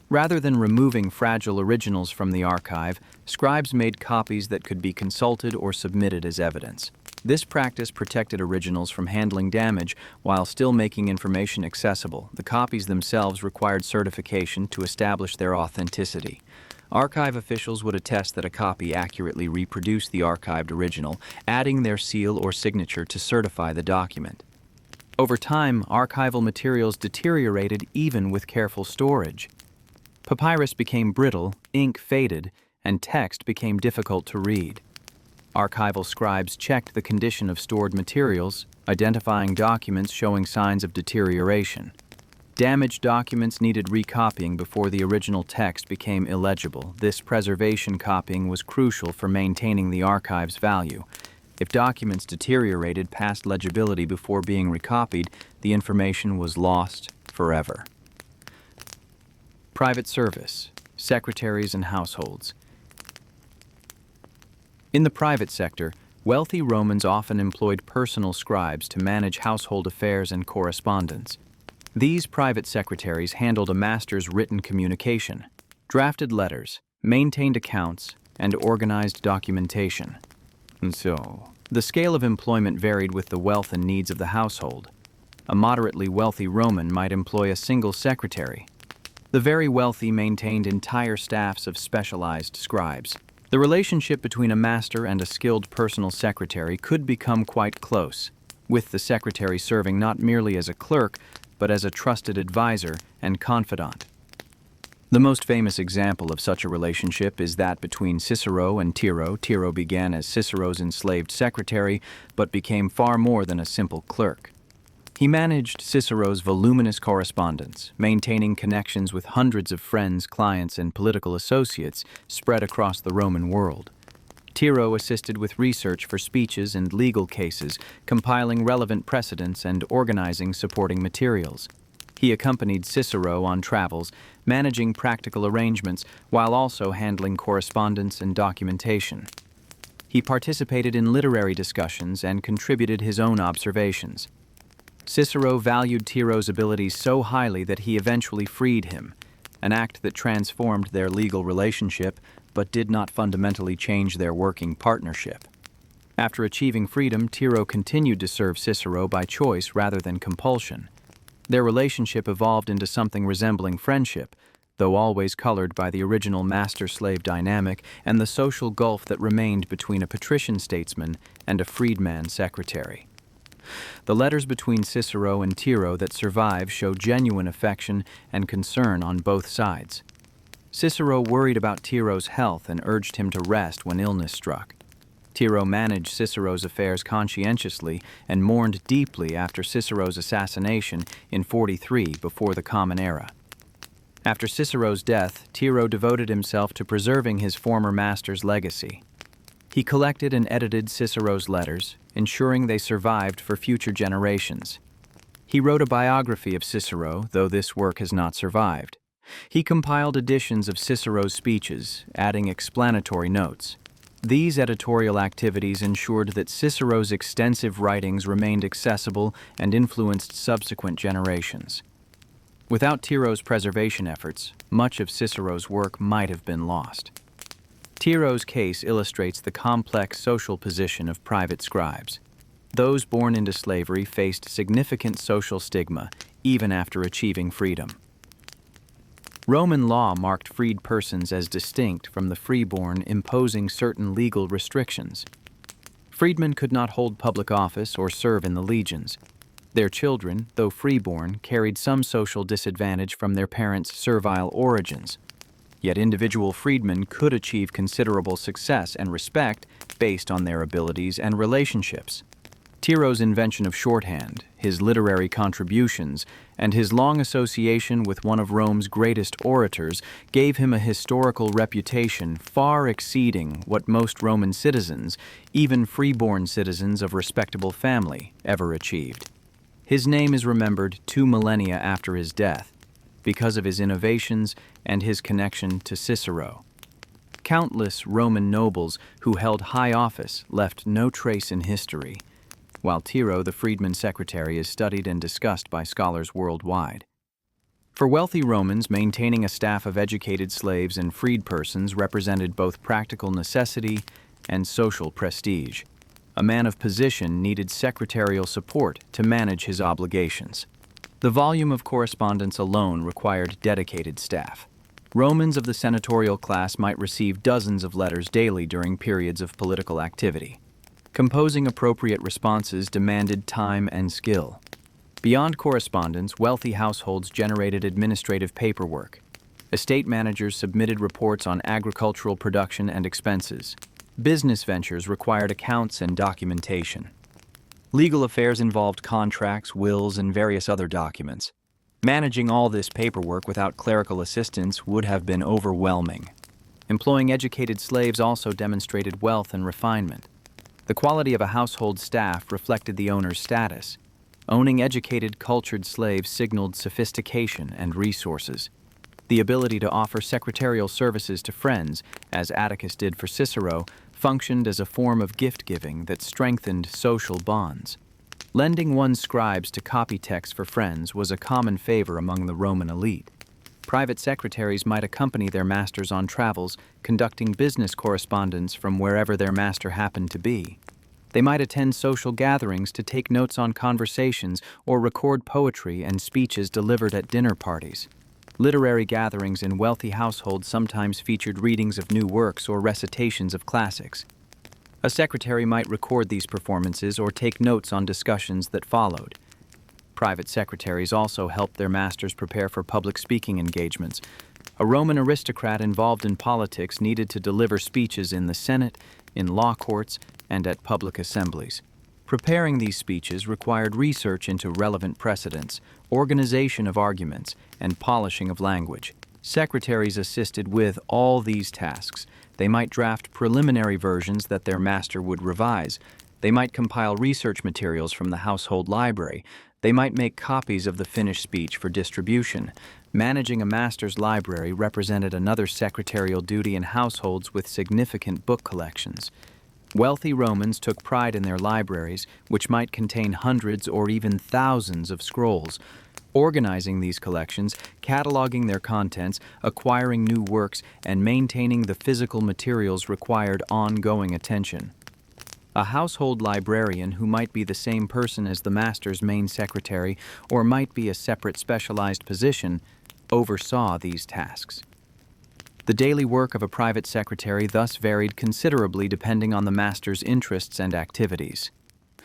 Rather than removing fragile originals from the archive, scribes made copies that could be consulted or submitted as evidence. This practice protected originals from handling damage while still making information accessible. The copies themselves required certification to establish their authenticity. Archive officials would attest that a copy accurately reproduced the archived original, adding their seal or signature to certify the document. Over time, archival materials deteriorated even with careful storage. Papyrus became brittle, ink faded, and text became difficult to read. Archival scribes checked the condition of stored materials, identifying documents showing signs of deterioration. Damaged documents needed recopying before the original text became illegible. This preservation copying was crucial for maintaining the archive's value. If documents deteriorated past legibility before being recopied, the information was lost forever. Private service, secretaries and households. In the private sector, wealthy Romans often employed personal scribes to manage household affairs and correspondence. These private secretaries handled a master's written communication, drafted letters, maintained accounts, and organized documentation. And so, the scale of employment varied with the wealth and needs of the household. A moderately wealthy Roman might employ a single secretary. The very wealthy maintained entire staffs of specialized scribes. The relationship between a master and a skilled personal secretary could become quite close, with the secretary serving not merely as a clerk, but as a trusted advisor and confidant. The most famous example of such a relationship is that between Cicero and Tiro. Tiro began as Cicero's enslaved secretary, but became far more than a simple clerk. He managed Cicero's voluminous correspondence, maintaining connections with hundreds of friends, clients, and political associates spread across the Roman world. Tiro assisted with research for speeches and legal cases, compiling relevant precedents and organizing supporting materials. He accompanied Cicero on travels, managing practical arrangements while also handling correspondence and documentation. He participated in literary discussions and contributed his own observations. Cicero valued Tiro's abilities so highly that he eventually freed him, an act that transformed their legal relationship but did not fundamentally change their working partnership. After achieving freedom, Tiro continued to serve Cicero by choice rather than compulsion. Their relationship evolved into something resembling friendship, though always colored by the original master-slave dynamic and the social gulf that remained between a patrician statesman and a freedman secretary. The letters between Cicero and Tiro that survive show genuine affection and concern on both sides. Cicero worried about Tiro's health and urged him to rest when illness struck. Tiro managed Cicero's affairs conscientiously and mourned deeply after Cicero's assassination in 43 before the Common Era. After Cicero's death, Tiro devoted himself to preserving his former master's legacy. He collected and edited Cicero's letters, ensuring they survived for future generations. He wrote a biography of Cicero, though this work has not survived. He compiled editions of Cicero's speeches, adding explanatory notes. These editorial activities ensured that Cicero's extensive writings remained accessible and influenced subsequent generations. Without Tiro's preservation efforts, much of Cicero's work might have been lost. Tiro's case illustrates the complex social position of private scribes. Those born into slavery faced significant social stigma, even after achieving freedom. Roman law marked freed persons as distinct from the freeborn, imposing certain legal restrictions. Freedmen could not hold public office or serve in the legions. Their children, though freeborn, carried some social disadvantage from their parents' servile origins. Yet individual freedmen could achieve considerable success and respect based on their abilities and relationships. Tiro's invention of shorthand, his literary contributions, and his long association with one of Rome's greatest orators gave him a historical reputation far exceeding what most Roman citizens, even freeborn citizens of respectable family, ever achieved. His name is remembered 2 millennia after his death, because of his innovations and his connection to Cicero. Countless Roman nobles who held high office left no trace in history, while Tiro, the freedman's secretary, is studied and discussed by scholars worldwide. For wealthy Romans, maintaining a staff of educated slaves and freed persons represented both practical necessity and social prestige. A man of position needed secretarial support to manage his obligations. The volume of correspondence alone required dedicated staff. Romans of the senatorial class might receive dozens of letters daily during periods of political activity. Composing appropriate responses demanded time and skill. Beyond correspondence, wealthy households generated administrative paperwork. Estate managers submitted reports on agricultural production and expenses. Business ventures required accounts and documentation. Legal affairs involved contracts, wills, and various other documents. Managing all this paperwork without clerical assistance would have been overwhelming. Employing educated slaves also demonstrated wealth and refinement. The quality of a household staff reflected the owner's status. Owning educated, cultured slaves signaled sophistication and resources. The ability to offer secretarial services to friends, as Atticus did for Cicero, functioned as a form of gift-giving that strengthened social bonds. Lending one's scribes to copy texts for friends was a common favor among the Roman elite. Private secretaries might accompany their masters on travels, conducting business correspondence from wherever their master happened to be. They might attend social gatherings to take notes on conversations or record poetry and speeches delivered at dinner parties. Literary gatherings in wealthy households sometimes featured readings of new works or recitations of classics. A secretary might record these performances or take notes on discussions that followed. Private secretaries also helped their masters prepare for public speaking engagements. A Roman aristocrat involved in politics needed to deliver speeches in the Senate, in law courts, and at public assemblies. Preparing these speeches required research into relevant precedents, organization of arguments, and polishing of language. Secretaries assisted with all these tasks. They might draft preliminary versions that their master would revise. They might compile research materials from the household library. They might make copies of the finished speech for distribution. Managing a master's library represented another secretarial duty in households with significant book collections. Wealthy Romans took pride in their libraries, which might contain hundreds or even thousands of scrolls. Organizing these collections, cataloging their contents, acquiring new works, and maintaining the physical materials required ongoing attention. A household librarian, who might be the same person as the master's main secretary or might be a separate specialized position, oversaw these tasks. The daily work of a private secretary thus varied considerably depending on the master's interests and activities.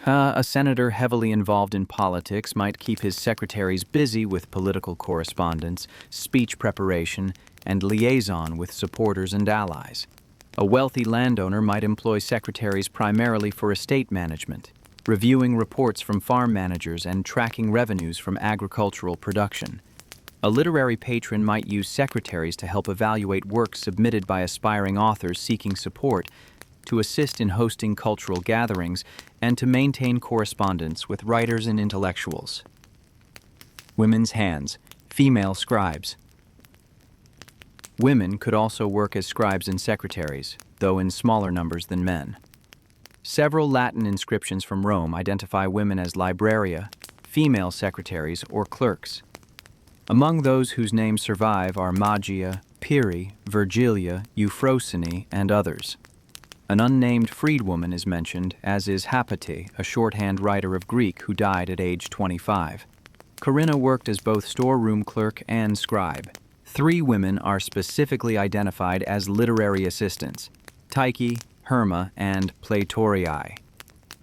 A senator heavily involved in politics might keep his secretaries busy with political correspondence, speech preparation, and liaison with supporters and allies. A wealthy landowner might employ secretaries primarily for estate management, reviewing reports from farm managers and tracking revenues from agricultural production. A literary patron might use secretaries to help evaluate works submitted by aspiring authors seeking support, to assist in hosting cultural gatherings, and to maintain correspondence with writers and intellectuals. Women's hands, female scribes. Women could also work as scribes and secretaries, though in smaller numbers than men. Several Latin inscriptions from Rome identify women as libraria, female secretaries, or clerks. Among those whose names survive are Magia, Pyrrhi, Virgilia, Euphrosyne, and others. An unnamed freedwoman is mentioned, as is Hapate, a shorthand writer of Greek who died at age 25. Corinna worked as both storeroom clerk and scribe. 3 women are specifically identified as literary assistants: Tyche, Herma, and Plaetorii.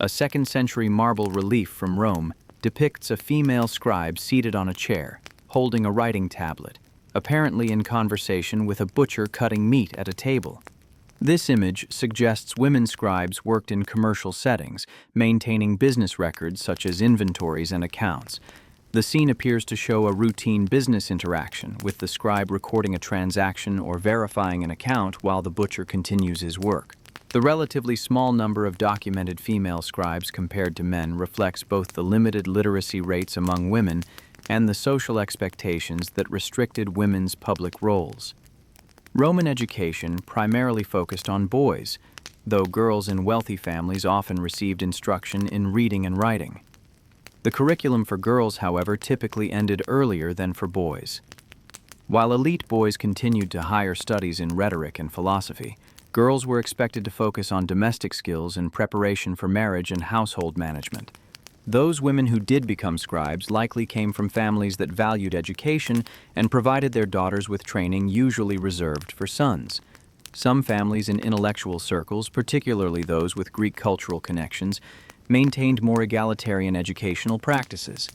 A 2nd century marble relief from Rome depicts a female scribe seated on a chair, holding a writing tablet, apparently in conversation with a butcher cutting meat at a table. This image suggests women scribes worked in commercial settings, maintaining business records such as inventories and accounts. The scene appears to show a routine business interaction, with the scribe recording a transaction or verifying an account while the butcher continues his work. The relatively small number of documented female scribes compared to men reflects both the limited literacy rates among women and the social expectations that restricted women's public roles. Roman education primarily focused on boys, though girls in wealthy families often received instruction in reading and writing. The curriculum for girls, however, typically ended earlier than for boys. While elite boys continued to higher studies in rhetoric and philosophy, girls were expected to focus on domestic skills and preparation for marriage and household management. Those women who did become scribes likely came from families that valued education and provided their daughters with training usually reserved for sons. Some families in intellectual circles, particularly those with Greek cultural connections, maintained more egalitarian educational practices.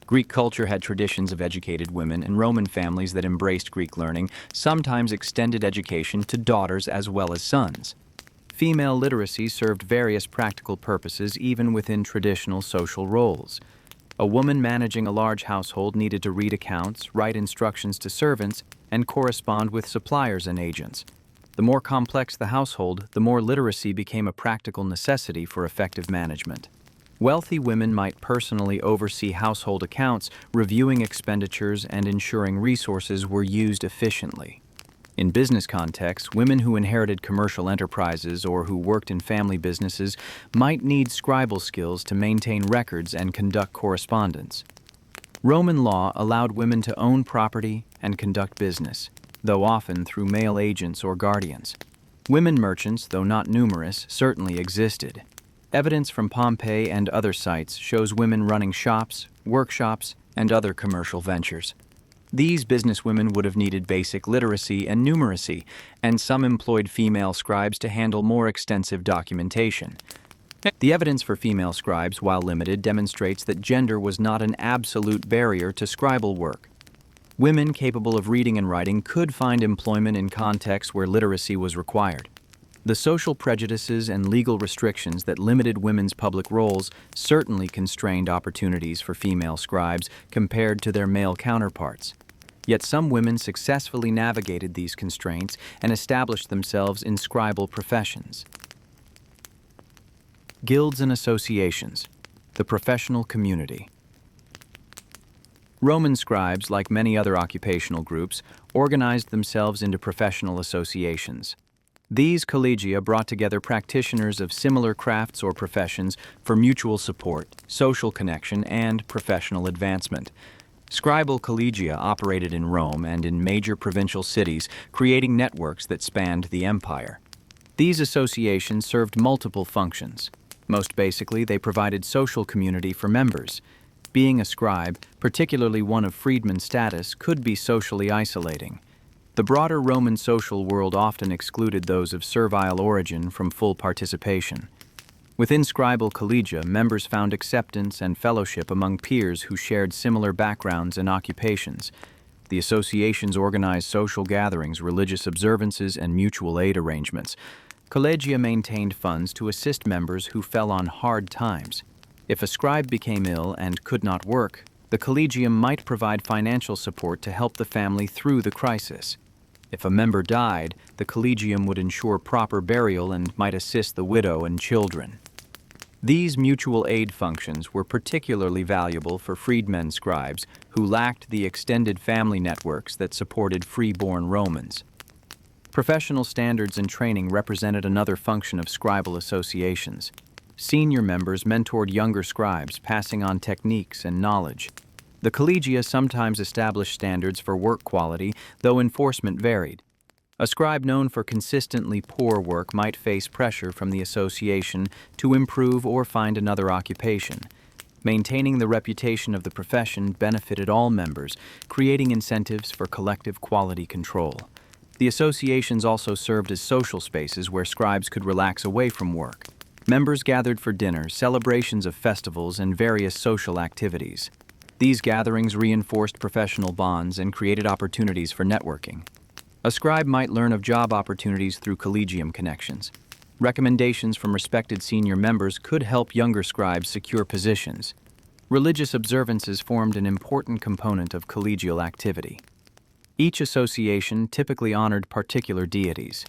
Greek culture had traditions of educated women, and Roman families that embraced Greek learning sometimes extended education to daughters as well as sons. Female literacy served various practical purposes even within traditional social roles. A woman managing a large household needed to read accounts, write instructions to servants, and correspond with suppliers and agents. The more complex the household, the more literacy became a practical necessity for effective management. Wealthy women might personally oversee household accounts, reviewing expenditures and ensuring resources were used efficiently. In business contexts, women who inherited commercial enterprises or who worked in family businesses might need scribal skills to maintain records and conduct correspondence. Roman law allowed women to own property and conduct business, though often through male agents or guardians. Women merchants, though not numerous, certainly existed. Evidence from Pompeii and other sites shows women running shops, workshops, and other commercial ventures. These businesswomen would have needed basic literacy and numeracy, and some employed female scribes to handle more extensive documentation. The evidence for female scribes, while limited, demonstrates that gender was not an absolute barrier to scribal work. Women capable of reading and writing could find employment in contexts where literacy was required. The social prejudices and legal restrictions that limited women's public roles certainly constrained opportunities for female scribes compared to their male counterparts. Yet some women successfully navigated these constraints and established themselves in scribal professions. Guilds and associations, the professional community. Roman scribes, like many other occupational groups, organized themselves into professional associations. These collegia brought together practitioners of similar crafts or professions for mutual support, social connection, and professional advancement. Scribal collegia operated in Rome and in major provincial cities, creating networks that spanned the empire. These associations served multiple functions. Most basically, they provided social community for members. Being a scribe, particularly one of freedman status, could be socially isolating. The broader Roman social world often excluded those of servile origin from full participation. Within scribal collegia, members found acceptance and fellowship among peers who shared similar backgrounds and occupations. The associations organized social gatherings, religious observances, and mutual aid arrangements. Collegia maintained funds to assist members who fell on hard times. If a scribe became ill and could not work, the collegium might provide financial support to help the family through the crisis. If a member died, the collegium would ensure proper burial and might assist the widow and children. These mutual aid functions were particularly valuable for freedmen scribes who lacked the extended family networks that supported free-born Romans. Professional standards and training represented another function of scribal associations. Senior members mentored younger scribes, passing on techniques and knowledge. The collegia sometimes established standards for work quality, though enforcement varied. A scribe known for consistently poor work might face pressure from the association to improve or find another occupation. Maintaining the reputation of the profession benefited all members, creating incentives for collective quality control. The associations also served as social spaces where scribes could relax away from work. Members gathered for dinners, celebrations of festivals, and various social activities. These gatherings reinforced professional bonds and created opportunities for networking. A scribe might learn of job opportunities through collegium connections. Recommendations from respected senior members could help younger scribes secure positions. Religious observances formed an important component of collegial activity. Each association typically honored particular deities.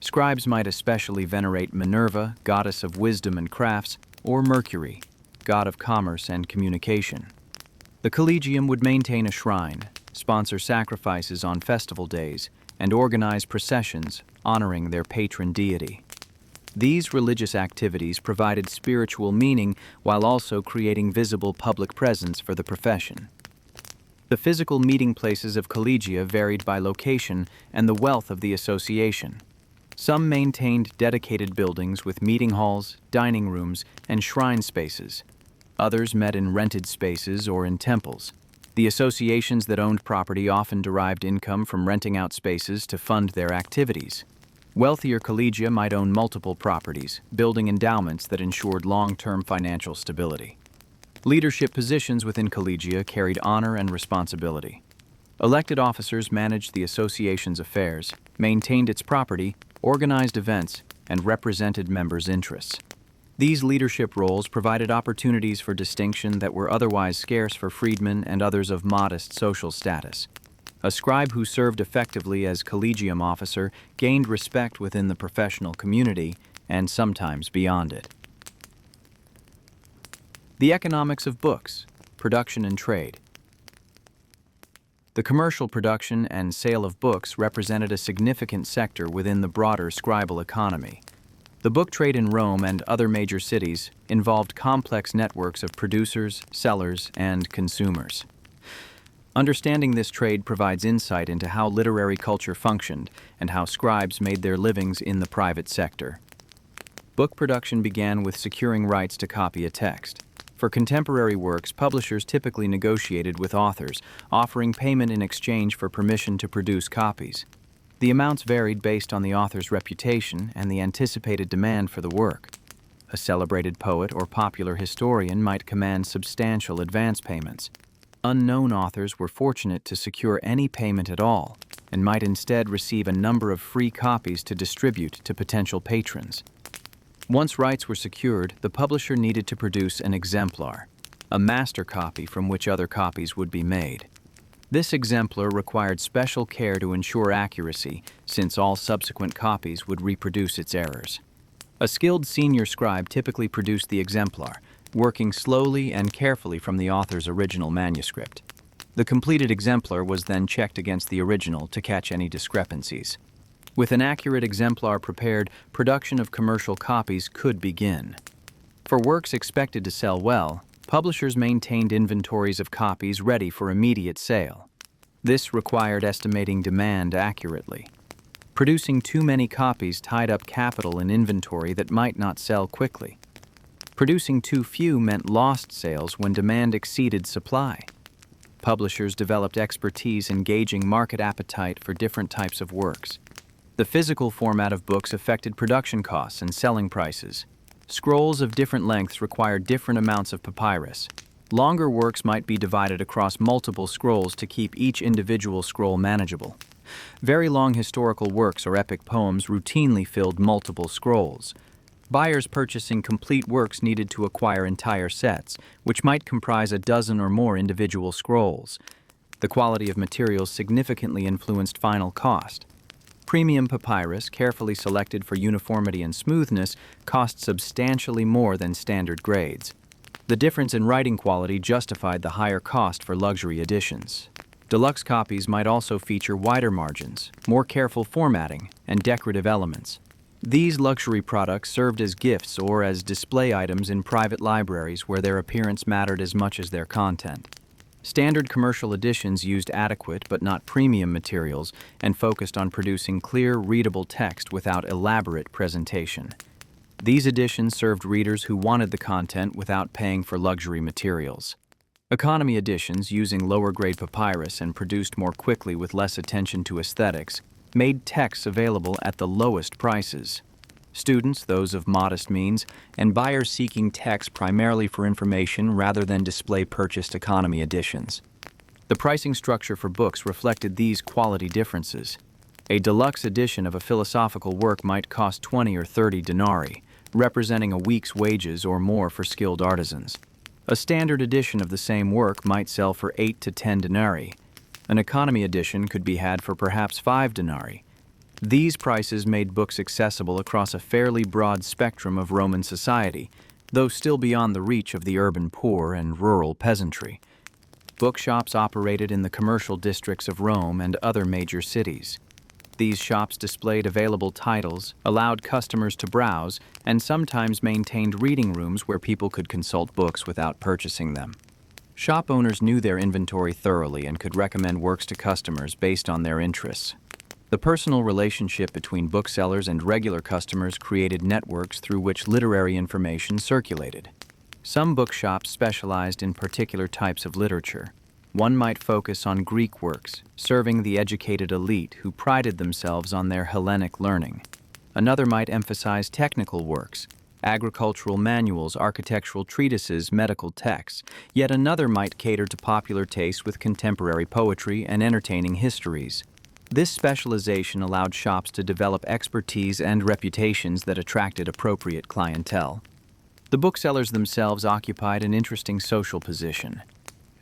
Scribes might especially venerate Minerva, goddess of wisdom and crafts, or Mercury, god of commerce and communication. The collegium would maintain a shrine, sponsor sacrifices on festival days, and organize processions honoring their patron deity. These religious activities provided spiritual meaning while also creating visible public presence for the profession. The physical meeting places of collegia varied by location and the wealth of the association. Some maintained dedicated buildings with meeting halls, dining rooms, and shrine spaces. Others met in rented spaces or in temples. The associations that owned property often derived income from renting out spaces to fund their activities. Wealthier collegia might own multiple properties, building endowments that ensured long-term financial stability. Leadership positions within collegia carried honor and responsibility. Elected officers managed the association's affairs, maintained its property, organized events, and represented members' interests. These leadership roles provided opportunities for distinction that were otherwise scarce for freedmen and others of modest social status. A scribe who served effectively as collegium officer gained respect within the professional community and sometimes beyond it. The economics of books, production and trade. The commercial production and sale of books represented a significant sector within the broader scribal economy. The book trade in Rome and other major cities involved complex networks of producers, sellers, and consumers. Understanding this trade provides insight into how literary culture functioned and how scribes made their livings in the private sector. Book production began with securing rights to copy a text. For contemporary works, publishers typically negotiated with authors, offering payment in exchange for permission to produce copies. The amounts varied based on the author's reputation and the anticipated demand for the work. A celebrated poet or popular historian might command substantial advance payments. Unknown authors were fortunate to secure any payment at all and might instead receive a number of free copies to distribute to potential patrons. Once rights were secured, the publisher needed to produce an exemplar, a master copy from which other copies would be made. This exemplar required special care to ensure accuracy, since all subsequent copies would reproduce its errors. A skilled senior scribe typically produced the exemplar, working slowly and carefully from the author's original manuscript. The completed exemplar was then checked against the original to catch any discrepancies. With an accurate exemplar prepared, production of commercial copies could begin. For works expected to sell well, publishers maintained inventories of copies ready for immediate sale. This required estimating demand accurately. Producing too many copies tied up capital in inventory that might not sell quickly. Producing too few meant lost sales when demand exceeded supply. Publishers developed expertise in gauging market appetite for different types of works. The physical format of books affected production costs and selling prices. Scrolls of different lengths required different amounts of papyrus. Longer works might be divided across multiple scrolls to keep each individual scroll manageable. Very long historical works or epic poems routinely filled multiple scrolls. Buyers purchasing complete works needed to acquire entire sets, which might comprise a dozen or more individual scrolls. The quality of materials significantly influenced final cost. Premium papyrus, carefully selected for uniformity and smoothness, cost substantially more than standard grades. The difference in writing quality justified the higher cost for luxury editions. Deluxe copies might also feature wider margins, more careful formatting, and decorative elements. These luxury products served as gifts or as display items in private libraries where their appearance mattered as much as their content. Standard commercial editions used adequate but not premium materials and focused on producing clear, readable text without elaborate presentation. These editions served readers who wanted the content without paying for luxury materials. Economy editions, using lower-grade papyrus and produced more quickly with less attention to aesthetics, made texts available at the lowest prices. Students, those of modest means, and buyers seeking texts primarily for information rather than display purchased economy editions. The pricing structure for books reflected these quality differences. A deluxe edition of a philosophical work might cost 20 or 30 denarii, representing a week's wages or more for skilled artisans. A standard edition of the same work might sell for 8 to 10 denarii. An economy edition could be had for perhaps 5 denarii. These prices made books accessible across a fairly broad spectrum of Roman society, though still beyond the reach of the urban poor and rural peasantry. Bookshops operated in the commercial districts of Rome and other major cities. These shops displayed available titles, allowed customers to browse, and sometimes maintained reading rooms where people could consult books without purchasing them. Shop owners knew their inventory thoroughly and could recommend works to customers based on their interests. The personal relationship between booksellers and regular customers created networks through which literary information circulated. Some bookshops specialized in particular types of literature. One might focus on Greek works, serving the educated elite who prided themselves on their Hellenic learning. Another might emphasize technical works, agricultural manuals, architectural treatises, medical texts. Yet another might cater to popular taste with contemporary poetry and entertaining histories. This specialization allowed shops to develop expertise and reputations that attracted appropriate clientele. The booksellers themselves occupied an interesting social position.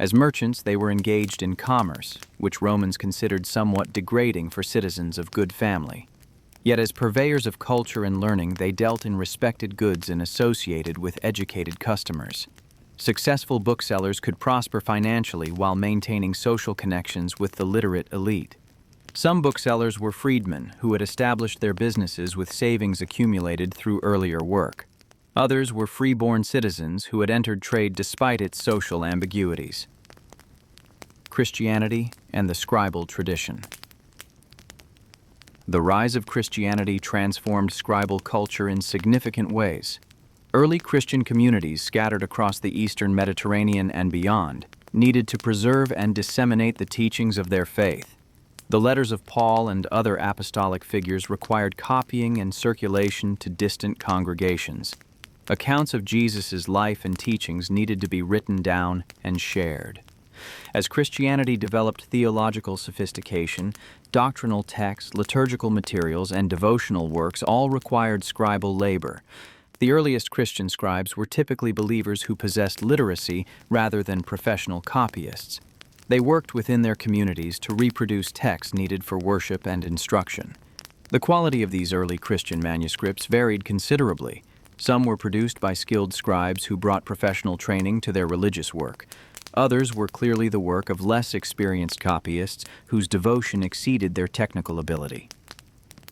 As merchants, they were engaged in commerce, which Romans considered somewhat degrading for citizens of good family. Yet as purveyors of culture and learning, they dealt in respected goods and associated with educated customers. Successful booksellers could prosper financially while maintaining social connections with the literate elite. Some booksellers were freedmen who had established their businesses with savings accumulated through earlier work. Others were free-born citizens who had entered trade despite its social ambiguities. Christianity and the scribal tradition. The rise of Christianity transformed scribal culture in significant ways. Early Christian communities scattered across the eastern Mediterranean and beyond needed to preserve and disseminate the teachings of their faith. The letters of Paul and other apostolic figures required copying and circulation to distant congregations. Accounts of Jesus' life and teachings needed to be written down and shared. As Christianity developed theological sophistication, doctrinal texts, liturgical materials, and devotional works all required scribal labor. The earliest Christian scribes were typically believers who possessed literacy rather than professional copyists. They worked within their communities to reproduce texts needed for worship and instruction. The quality of these early Christian manuscripts varied considerably. Some were produced by skilled scribes who brought professional training to their religious work. Others were clearly the work of less experienced copyists whose devotion exceeded their technical ability.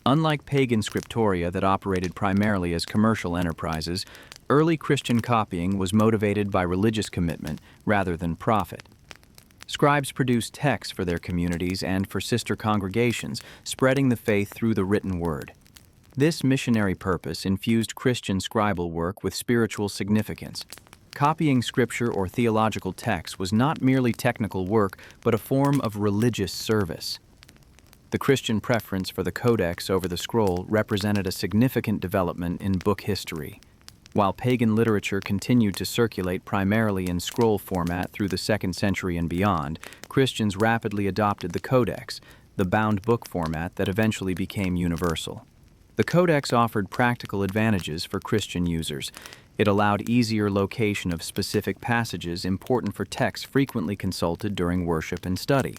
Unlike pagan scriptoria that operated primarily as commercial enterprises, early Christian copying was motivated by religious commitment rather than profit. Scribes produced texts for their communities and for sister congregations, spreading the faith through the written word. This missionary purpose infused Christian scribal work with spiritual significance. Copying scripture or theological texts was not merely technical work, but a form of religious service. The Christian preference for the codex over the scroll represented a significant development in book history. While pagan literature continued to circulate primarily in scroll format through the 2nd century and beyond, Christians rapidly adopted the codex, the bound book format that eventually became universal. The codex offered practical advantages for Christian users. It allowed easier location of specific passages important for texts frequently consulted during worship and study.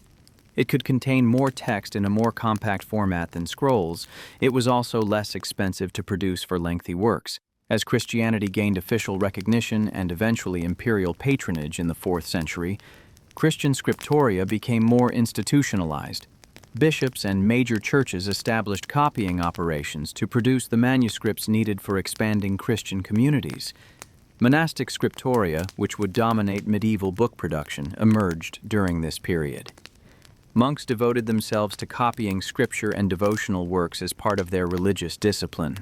It could contain more text in a more compact format than scrolls. It was also less expensive to produce for lengthy works. As Christianity gained official recognition and eventually imperial patronage in the 4th century, Christian scriptoria became more institutionalized. Bishops and major churches established copying operations to produce the manuscripts needed for expanding Christian communities. Monastic scriptoria, which would dominate medieval book production, emerged during this period. Monks devoted themselves to copying scripture and devotional works as part of their religious discipline.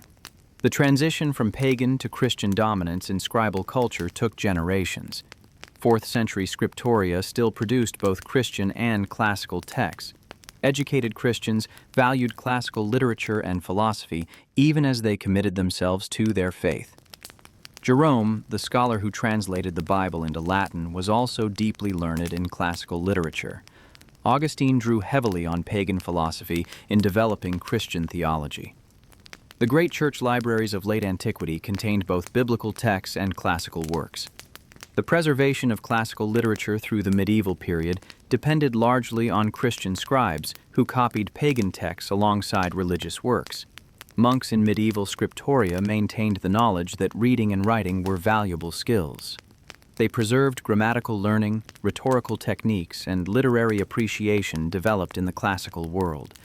The transition from pagan to Christian dominance in scribal culture took generations. 4th century scriptoria still produced both Christian and classical texts. Educated Christians valued classical literature and philosophy even as they committed themselves to their faith. Jerome, the scholar who translated the Bible into Latin, was also deeply learned in classical literature. Augustine drew heavily on pagan philosophy in developing Christian theology. The great church libraries of late antiquity contained both biblical texts and classical works. The preservation of classical literature through the medieval period depended largely on Christian scribes who copied pagan texts alongside religious works. Monks in medieval scriptoria maintained the knowledge that reading and writing were valuable skills. They preserved grammatical learning, rhetorical techniques, and literary appreciation developed in the classical world.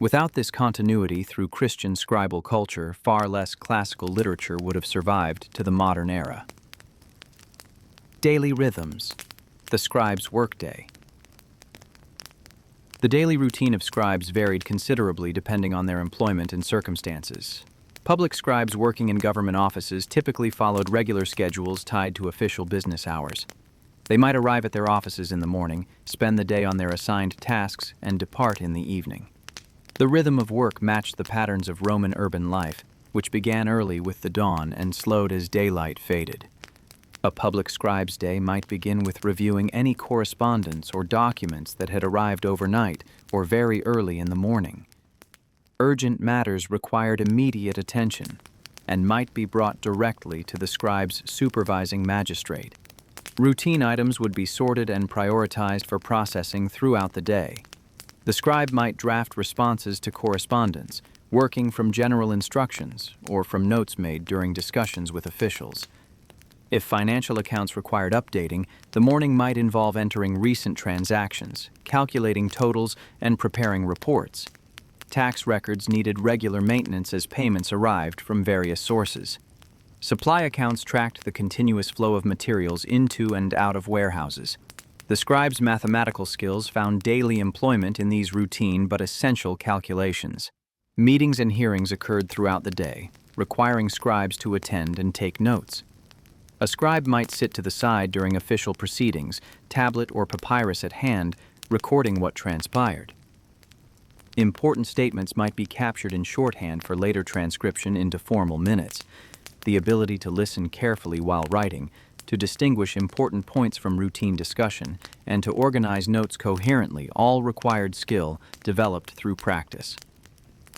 Without this continuity through Christian scribal culture, far less classical literature would have survived to the modern era. Daily rhythms. The scribe's workday. The daily routine of scribes varied considerably depending on their employment and circumstances. Public scribes working in government offices typically followed regular schedules tied to official business hours. They might arrive at their offices in the morning, spend the day on their assigned tasks, and depart in the evening. The rhythm of work matched the patterns of Roman urban life, which began early with the dawn and slowed as daylight faded. A public scribe's day might begin with reviewing any correspondence or documents that had arrived overnight or very early in the morning. Urgent matters required immediate attention and might be brought directly to the scribe's supervising magistrate. Routine items would be sorted and prioritized for processing throughout the day. The scribe might draft responses to correspondence, working from general instructions or from notes made during discussions with officials. If financial accounts required updating, the morning might involve entering recent transactions, calculating totals, and preparing reports. Tax records needed regular maintenance as payments arrived from various sources. Supply accounts tracked the continuous flow of materials into and out of warehouses. The scribe's mathematical skills found daily employment in these routine but essential calculations. Meetings and hearings occurred throughout the day, requiring scribes to attend and take notes. A scribe might sit to the side during official proceedings, tablet or papyrus at hand, recording what transpired. Important statements might be captured in shorthand for later transcription into formal minutes. The ability to listen carefully while writing, to distinguish important points from routine discussion, and to organize notes coherently all required skill developed through practice.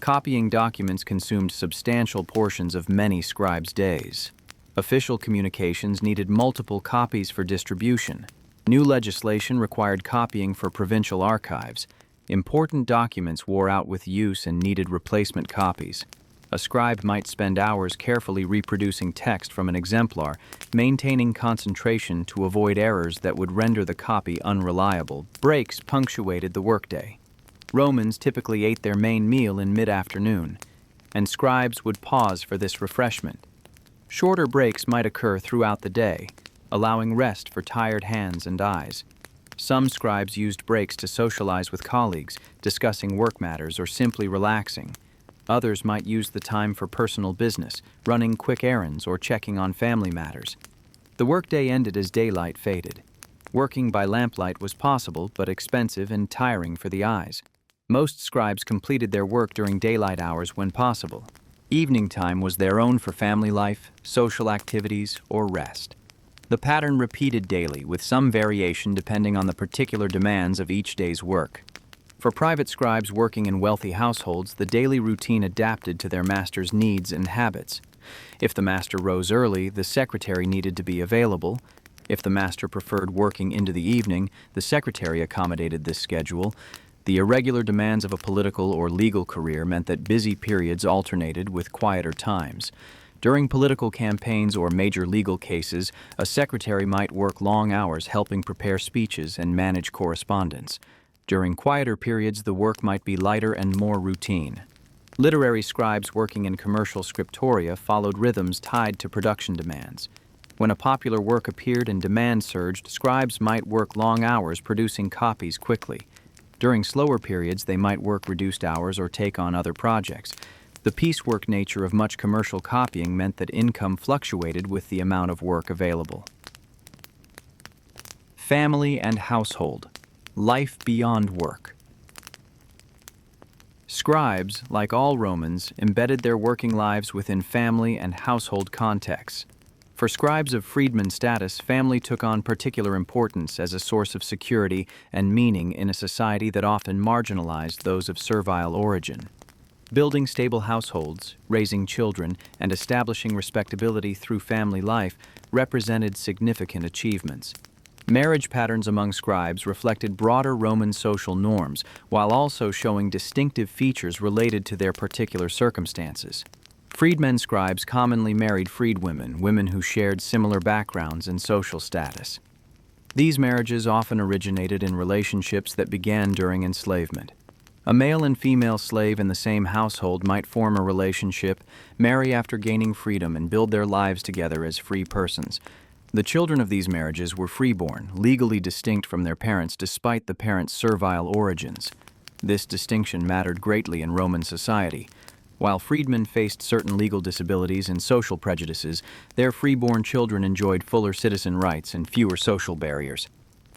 Copying documents consumed substantial portions of many scribes' days. Official communications needed multiple copies for distribution. New legislation required copying for provincial archives. Important documents wore out with use and needed replacement copies. A scribe might spend hours carefully reproducing text from an exemplar, maintaining concentration to avoid errors that would render the copy unreliable. Breaks punctuated the workday. Romans typically ate their main meal in mid-afternoon, and scribes would pause for this refreshment. Shorter breaks might occur throughout the day, allowing rest for tired hands and eyes. Some scribes used breaks to socialize with colleagues, discussing work matters, or simply relaxing. Others might use the time for personal business, running quick errands, or checking on family matters. The workday ended as daylight faded. Working by lamplight was possible, but expensive and tiring for the eyes. Most scribes completed their work during daylight hours when possible. Evening time was their own for family life, social activities, or rest. The pattern repeated daily, with some variation depending on the particular demands of each day's work. For private scribes working in wealthy households, the daily routine adapted to their master's needs and habits. If the master rose early, the secretary needed to be available. If the master preferred working into the evening, the secretary accommodated this schedule. The irregular demands of a political or legal career meant that busy periods alternated with quieter times. During political campaigns or major legal cases, a secretary might work long hours helping prepare speeches and manage correspondence. During quieter periods, the work might be lighter and more routine. Literary scribes working in commercial scriptoria followed rhythms tied to production demands. When a popular work appeared and demand surged, scribes might work long hours producing copies quickly. During slower periods, they might work reduced hours or take on other projects. The piecework nature of much commercial copying meant that income fluctuated with the amount of work available. Family and household. Life beyond work. Scribes, like all Romans, embedded their working lives within family and household contexts. For scribes of freedman status, family took on particular importance as a source of security and meaning in a society that often marginalized those of servile origin. Building stable households, raising children, and establishing respectability through family life represented significant achievements. Marriage patterns among scribes reflected broader Roman social norms, while also showing distinctive features related to their particular circumstances. Freedmen scribes commonly married freedwomen, women who shared similar backgrounds and social status. These marriages often originated in relationships that began during enslavement. A male and female slave in the same household might form a relationship, marry after gaining freedom, and build their lives together as free persons. The children of these marriages were freeborn, legally distinct from their parents despite the parents' servile origins. This distinction mattered greatly in Roman society. While freedmen faced certain legal disabilities and social prejudices, their freeborn children enjoyed fuller citizen rights and fewer social barriers.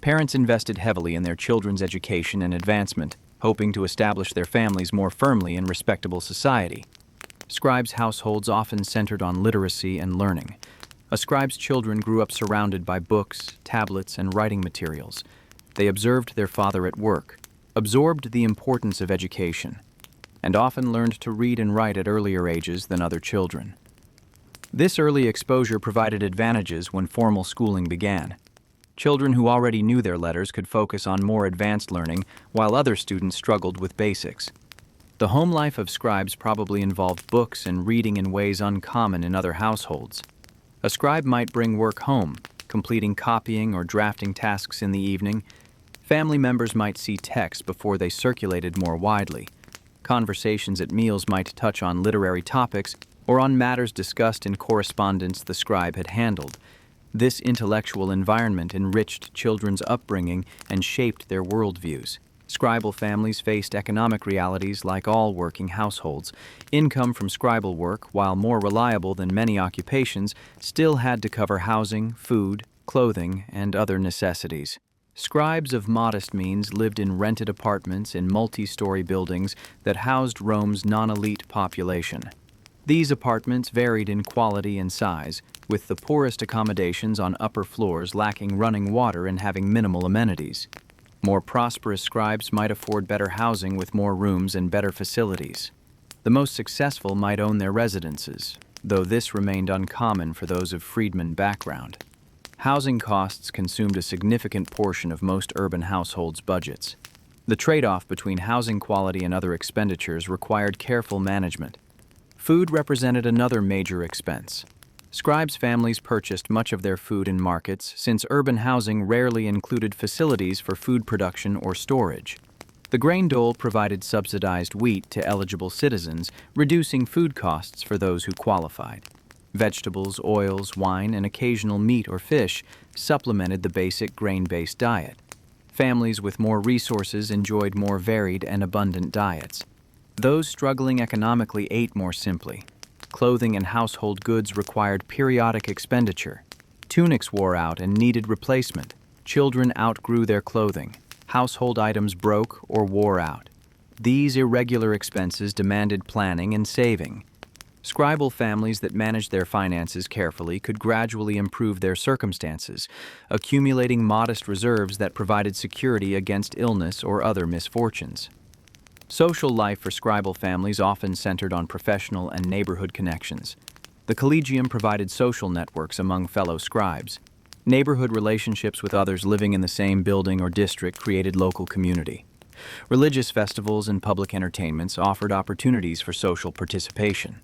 Parents invested heavily in their children's education and advancement, hoping to establish their families more firmly in respectable society. Scribes' households often centered on literacy and learning. A scribe's children grew up surrounded by books, tablets, and writing materials. They observed their father at work, absorbed the importance of education, and often learned to read and write at earlier ages than other children. This early exposure provided advantages when formal schooling began. Children who already knew their letters could focus on more advanced learning, while other students struggled with basics. The home life of scribes probably involved books and reading in ways uncommon in other households. A scribe might bring work home, completing copying or drafting tasks in the evening. Family members might see text before they circulated more widely. Conversations at meals might touch on literary topics or on matters discussed in correspondence the scribe had handled. This intellectual environment enriched children's upbringing and shaped their worldviews. Scribal families faced economic realities like all working households. Income from scribal work, while more reliable than many occupations, still had to cover housing, food, clothing, and other necessities. Scribes of modest means lived in rented apartments in multi-story buildings that housed Rome's non-elite population. These apartments varied in quality and size, with the poorest accommodations on upper floors lacking running water and having minimal amenities. More prosperous scribes might afford better housing with more rooms and better facilities. The most successful might own their residences, though this remained uncommon for those of freedman background. Housing costs consumed a significant portion of most urban households' budgets. The trade-off between housing quality and other expenditures required careful management. Food represented another major expense. Scribes' families purchased much of their food in markets, since urban housing rarely included facilities for food production or storage. The grain dole provided subsidized wheat to eligible citizens, reducing food costs for those who qualified. Vegetables, oils, wine, and occasional meat or fish supplemented the basic grain-based diet. Families with more resources enjoyed more varied and abundant diets. Those struggling economically ate more simply. Clothing and household goods required periodic expenditure. Tunics wore out and needed replacement. Children outgrew their clothing. Household items broke or wore out. These irregular expenses demanded planning and saving. Scribal families that managed their finances carefully could gradually improve their circumstances, accumulating modest reserves that provided security against illness or other misfortunes. Social life for scribal families often centered on professional and neighborhood connections. The collegium provided social networks among fellow scribes. Neighborhood relationships with others living in the same building or district created local community. Religious festivals and public entertainments offered opportunities for social participation.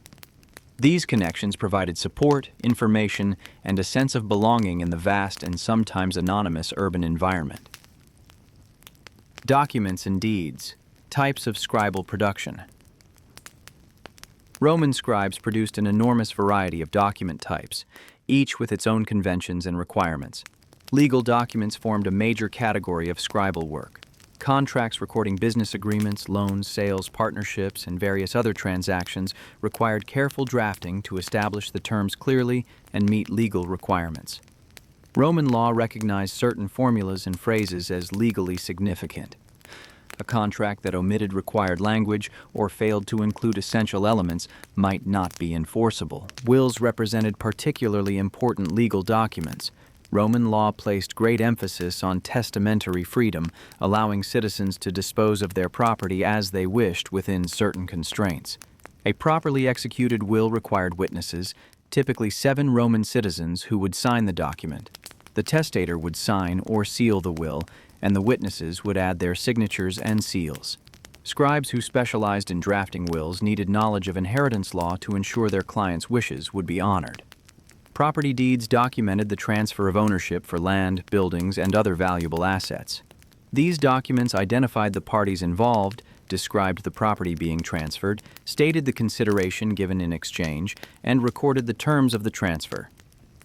These connections provided support, information, and a sense of belonging in the vast and sometimes anonymous urban environment. Documents and deeds, types of scribal production. Roman scribes produced an enormous variety of document types, each with its own conventions and requirements. Legal documents formed a major category of scribal work. Contracts recording business agreements, loans, sales, partnerships, and various other transactions required careful drafting to establish the terms clearly and meet legal requirements. Roman law recognized certain formulas and phrases as legally significant. A contract that omitted required language or failed to include essential elements might not be enforceable. Wills represented particularly important legal documents. Roman law placed great emphasis on testamentary freedom, allowing citizens to dispose of their property as they wished within certain constraints. A properly executed will required witnesses, typically 7 Roman citizens, who would sign the document. The testator would sign or seal the will, and the witnesses would add their signatures and seals. Scribes who specialized in drafting wills needed knowledge of inheritance law to ensure their clients' wishes would be honored. Property deeds documented the transfer of ownership for land, buildings, and other valuable assets. These documents identified the parties involved, described the property being transferred, stated the consideration given in exchange, and recorded the terms of the transfer.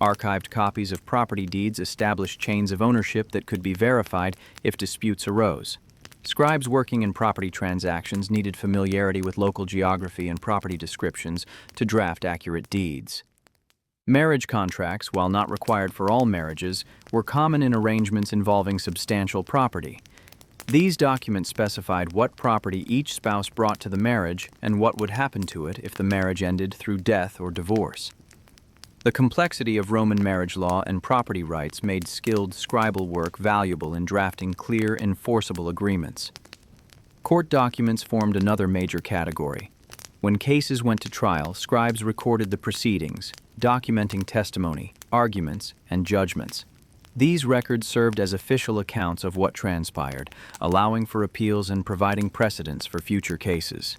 Archived copies of property deeds established chains of ownership that could be verified if disputes arose. Scribes working in property transactions needed familiarity with local geography and property descriptions to draft accurate deeds. Marriage contracts, while not required for all marriages, were common in arrangements involving substantial property. These documents specified what property each spouse brought to the marriage and what would happen to it if the marriage ended through death or divorce. The complexity of Roman marriage law and property rights made skilled scribal work valuable in drafting clear, enforceable agreements. Court documents formed another major category. When cases went to trial, scribes recorded the proceedings, documenting testimony, arguments, and judgments. These records served as official accounts of what transpired, allowing for appeals and providing precedents for future cases.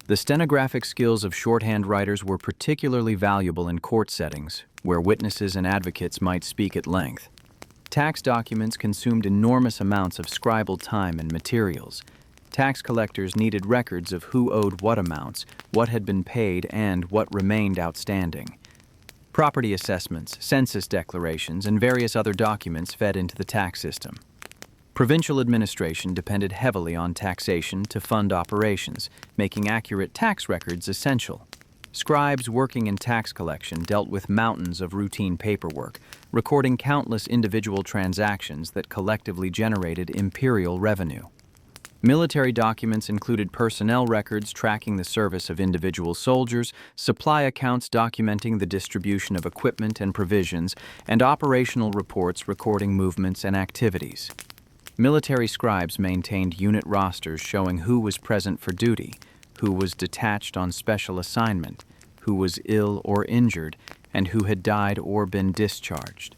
The stenographic skills of shorthand writers were particularly valuable in court settings, where witnesses and advocates might speak at length. Tax documents consumed enormous amounts of scribal time and materials. Tax collectors needed records of who owed what amounts, what had been paid, and what remained outstanding. Property assessments, census declarations, and various other documents fed into the tax system. Provincial administration depended heavily on taxation to fund operations, making accurate tax records essential. Scribes working in tax collection dealt with mountains of routine paperwork, recording countless individual transactions that collectively generated imperial revenue. Military documents included personnel records tracking the service of individual soldiers, supply accounts documenting the distribution of equipment and provisions, and operational reports recording movements and activities. Military scribes maintained unit rosters showing who was present for duty, who was detached on special assignment, who was ill or injured, and who had died or been discharged.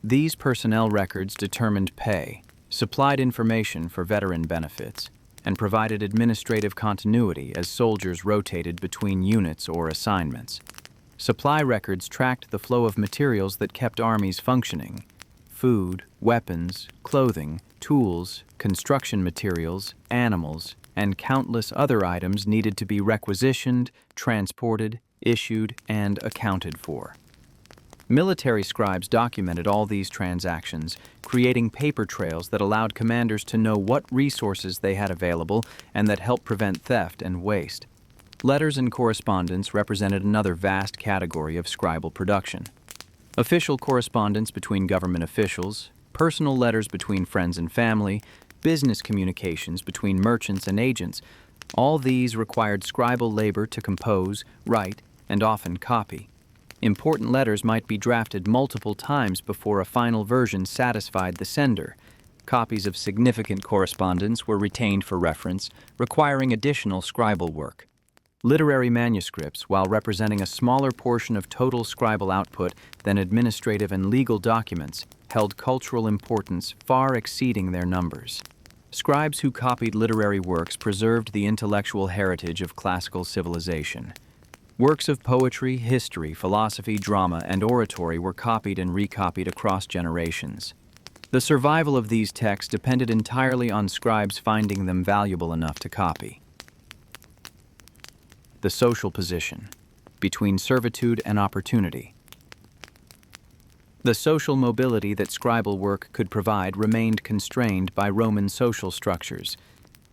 These personnel records determined pay, supplied information for veteran benefits, and provided administrative continuity as soldiers rotated between units or assignments. Supply records tracked the flow of materials that kept armies functioning: food, weapons, clothing, tools, construction materials, animals, and countless other items needed to be requisitioned, transported, issued, and accounted for. Military scribes documented all these transactions, creating paper trails that allowed commanders to know what resources they had available and that helped prevent theft and waste. Letters and correspondence represented another vast category of scribal production. Official correspondence between government officials, personal letters between friends and family, business communications between merchants and agents, all these required scribal labor to compose, write, and often copy. Important letters might be drafted multiple times before a final version satisfied the sender. Copies of significant correspondence were retained for reference, requiring additional scribal work. Literary manuscripts, while representing a smaller portion of total scribal output than administrative and legal documents, held cultural importance far exceeding their numbers. Scribes who copied literary works preserved the intellectual heritage of classical civilization. Works of poetry, history, philosophy, drama, and oratory were copied and recopied across generations. The survival of these texts depended entirely on scribes finding them valuable enough to copy. The social position, between servitude and opportunity. The social mobility that scribal work could provide remained constrained by Roman social structures.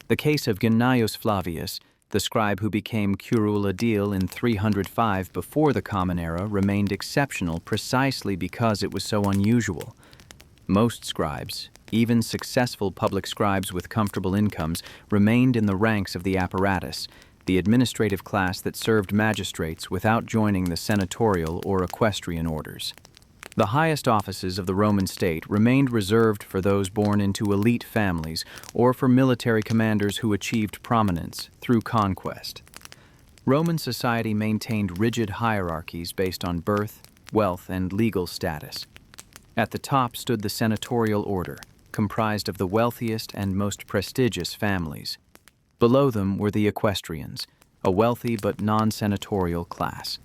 The case of Gnaeus Flavius, the scribe who became curule aedile in 305 before the Common Era, remained exceptional precisely because it was so unusual. Most scribes, even successful public scribes with comfortable incomes, remained in the ranks of the apparatus, the administrative class that served magistrates without joining the senatorial or equestrian orders. The highest offices of the Roman state remained reserved for those born into elite families or for military commanders who achieved prominence through conquest. Roman society maintained rigid hierarchies based on birth, wealth, and legal status. At the top stood the senatorial order, comprised of the wealthiest and most prestigious families. Below them were the equestrians, a wealthy but non-senatorial class.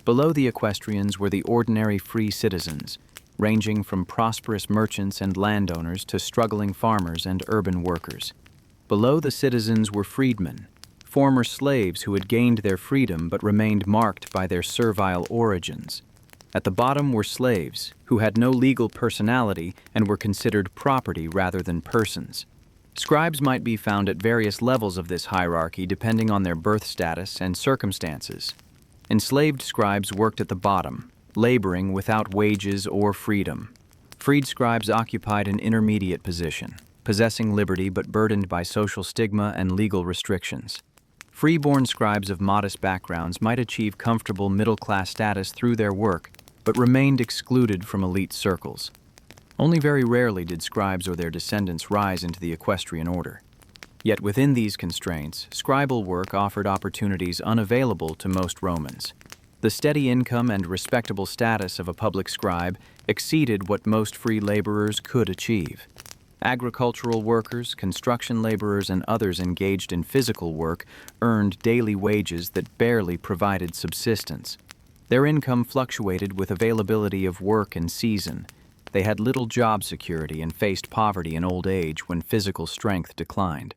Below the equestrians were the ordinary free citizens, ranging from prosperous merchants and landowners to struggling farmers and urban workers. Below the citizens were freedmen, former slaves who had gained their freedom but remained marked by their servile origins. At the bottom were slaves, who had no legal personality and were considered property rather than persons. Scribes might be found at various levels of this hierarchy depending on their birth status and circumstances. Enslaved scribes worked at the bottom, laboring without wages or freedom. Freed scribes occupied an intermediate position, possessing liberty but burdened by social stigma and legal restrictions. Freeborn scribes of modest backgrounds might achieve comfortable middle-class status through their work, but remained excluded from elite circles. Only very rarely did scribes or their descendants rise into the equestrian order. Yet within these constraints, scribal work offered opportunities unavailable to most Romans. The steady income and respectable status of a public scribe exceeded what most free laborers could achieve. Agricultural workers, construction laborers, and others engaged in physical work earned daily wages that barely provided subsistence. Their income fluctuated with availability of work and season. They had little job security and faced poverty in old age when physical strength declined.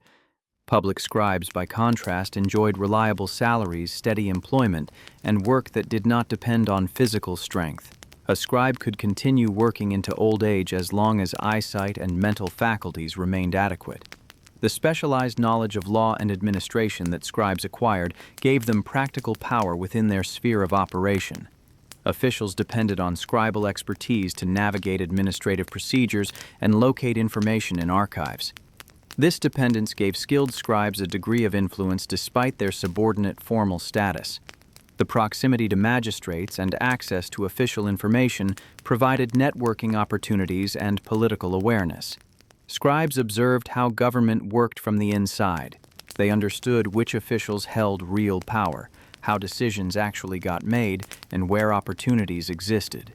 Public scribes, by contrast, enjoyed reliable salaries, steady employment, and work that did not depend on physical strength. A scribe could continue working into old age as long as eyesight and mental faculties remained adequate. The specialized knowledge of law and administration that scribes acquired gave them practical power within their sphere of operation. Officials depended on scribal expertise to navigate administrative procedures and locate information in archives. This dependence gave skilled scribes a degree of influence despite their subordinate formal status. The proximity to magistrates and access to official information provided networking opportunities and political awareness. Scribes observed how government worked from the inside. They understood which officials held real power, how decisions actually got made, and where opportunities existed.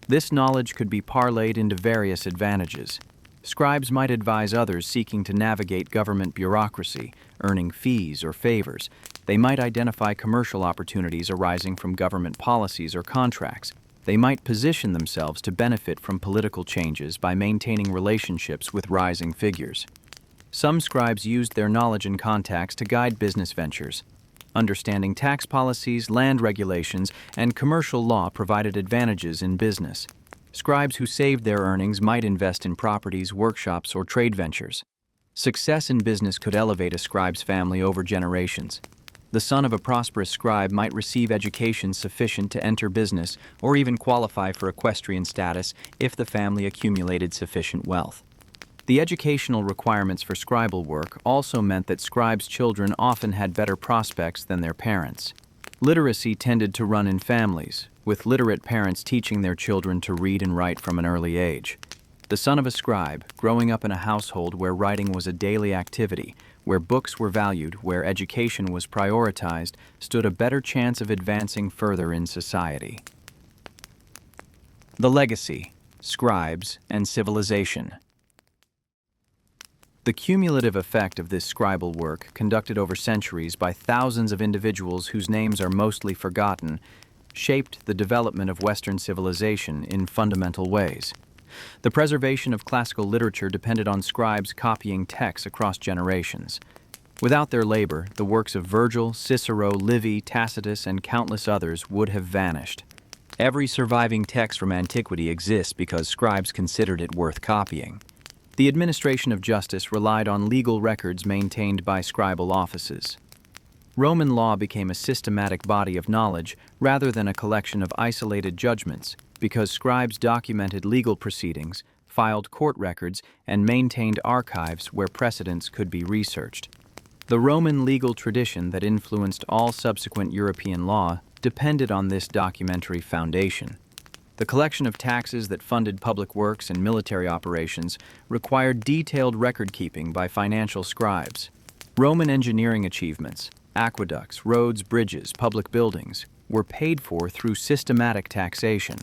This knowledge could be parlayed into various advantages. Scribes might advise others seeking to navigate government bureaucracy, earning fees or favors. They might identify commercial opportunities arising from government policies or contracts. They might position themselves to benefit from political changes by maintaining relationships with rising figures. Some scribes used their knowledge and contacts to guide business ventures. Understanding tax policies, land regulations, and commercial law provided advantages in business. Scribes who saved their earnings might invest in properties, workshops, or trade ventures. Success in business could elevate a scribe's family over generations. The son of a prosperous scribe might receive education sufficient to enter business or even qualify for equestrian status if the family accumulated sufficient wealth. The educational requirements for scribal work also meant that scribes' children often had better prospects than their parents. Literacy tended to run in families, with literate parents teaching their children to read and write from an early age. The son of a scribe, growing up in a household where writing was a daily activity, where books were valued, where education was prioritized, stood a better chance of advancing further in society. The legacy, scribes, and civilization. The cumulative effect of this scribal work, conducted over centuries by thousands of individuals whose names are mostly forgotten, shaped the development of Western civilization in fundamental ways. The preservation of classical literature depended on scribes copying texts across generations. Without their labor, the works of Virgil, Cicero, Livy, Tacitus, and countless others would have vanished. Every surviving text from antiquity exists because scribes considered it worth copying. The administration of justice relied on legal records maintained by scribal offices. Roman law became a systematic body of knowledge rather than a collection of isolated judgments, because scribes documented legal proceedings, filed court records, and maintained archives where precedents could be researched. The Roman legal tradition that influenced all subsequent European law depended on this documentary foundation. The collection of taxes that funded public works and military operations required detailed record-keeping by financial scribes. Roman engineering achievements, aqueducts, roads, bridges, public buildings, were paid for through systematic taxation.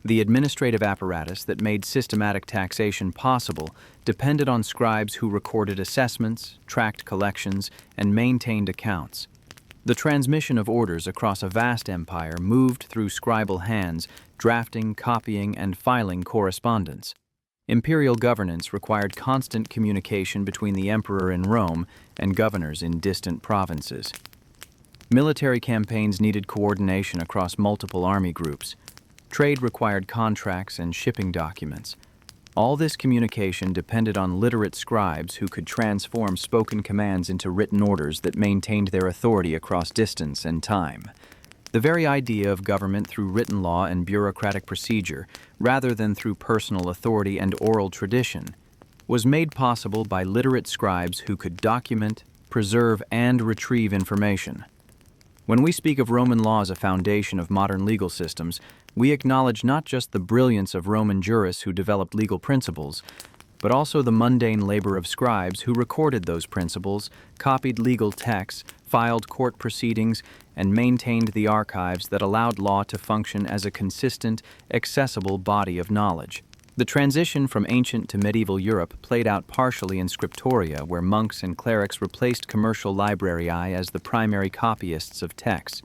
The administrative apparatus that made systematic taxation possible depended on scribes who recorded assessments, tracked collections, and maintained accounts. The transmission of orders across a vast empire moved through scribal hands, drafting, copying, and filing correspondence. Imperial governance required constant communication between the emperor in Rome and governors in distant provinces. Military campaigns needed coordination across multiple army groups. Trade required contracts and shipping documents. All this communication depended on literate scribes who could transform spoken commands into written orders that maintained their authority across distance and time. The very idea of government through written law and bureaucratic procedure, rather than through personal authority and oral tradition, was made possible by literate scribes who could document, preserve, and retrieve information. When we speak of Roman law as a foundation of modern legal systems, we acknowledge not just the brilliance of Roman jurists who developed legal principles, but also the mundane labor of scribes who recorded those principles, copied legal texts, filed court proceedings, and maintained the archives that allowed law to function as a consistent, accessible body of knowledge. The transition from ancient to medieval Europe played out partially in scriptoria, where monks and clerics replaced commercial librarii as the primary copyists of texts.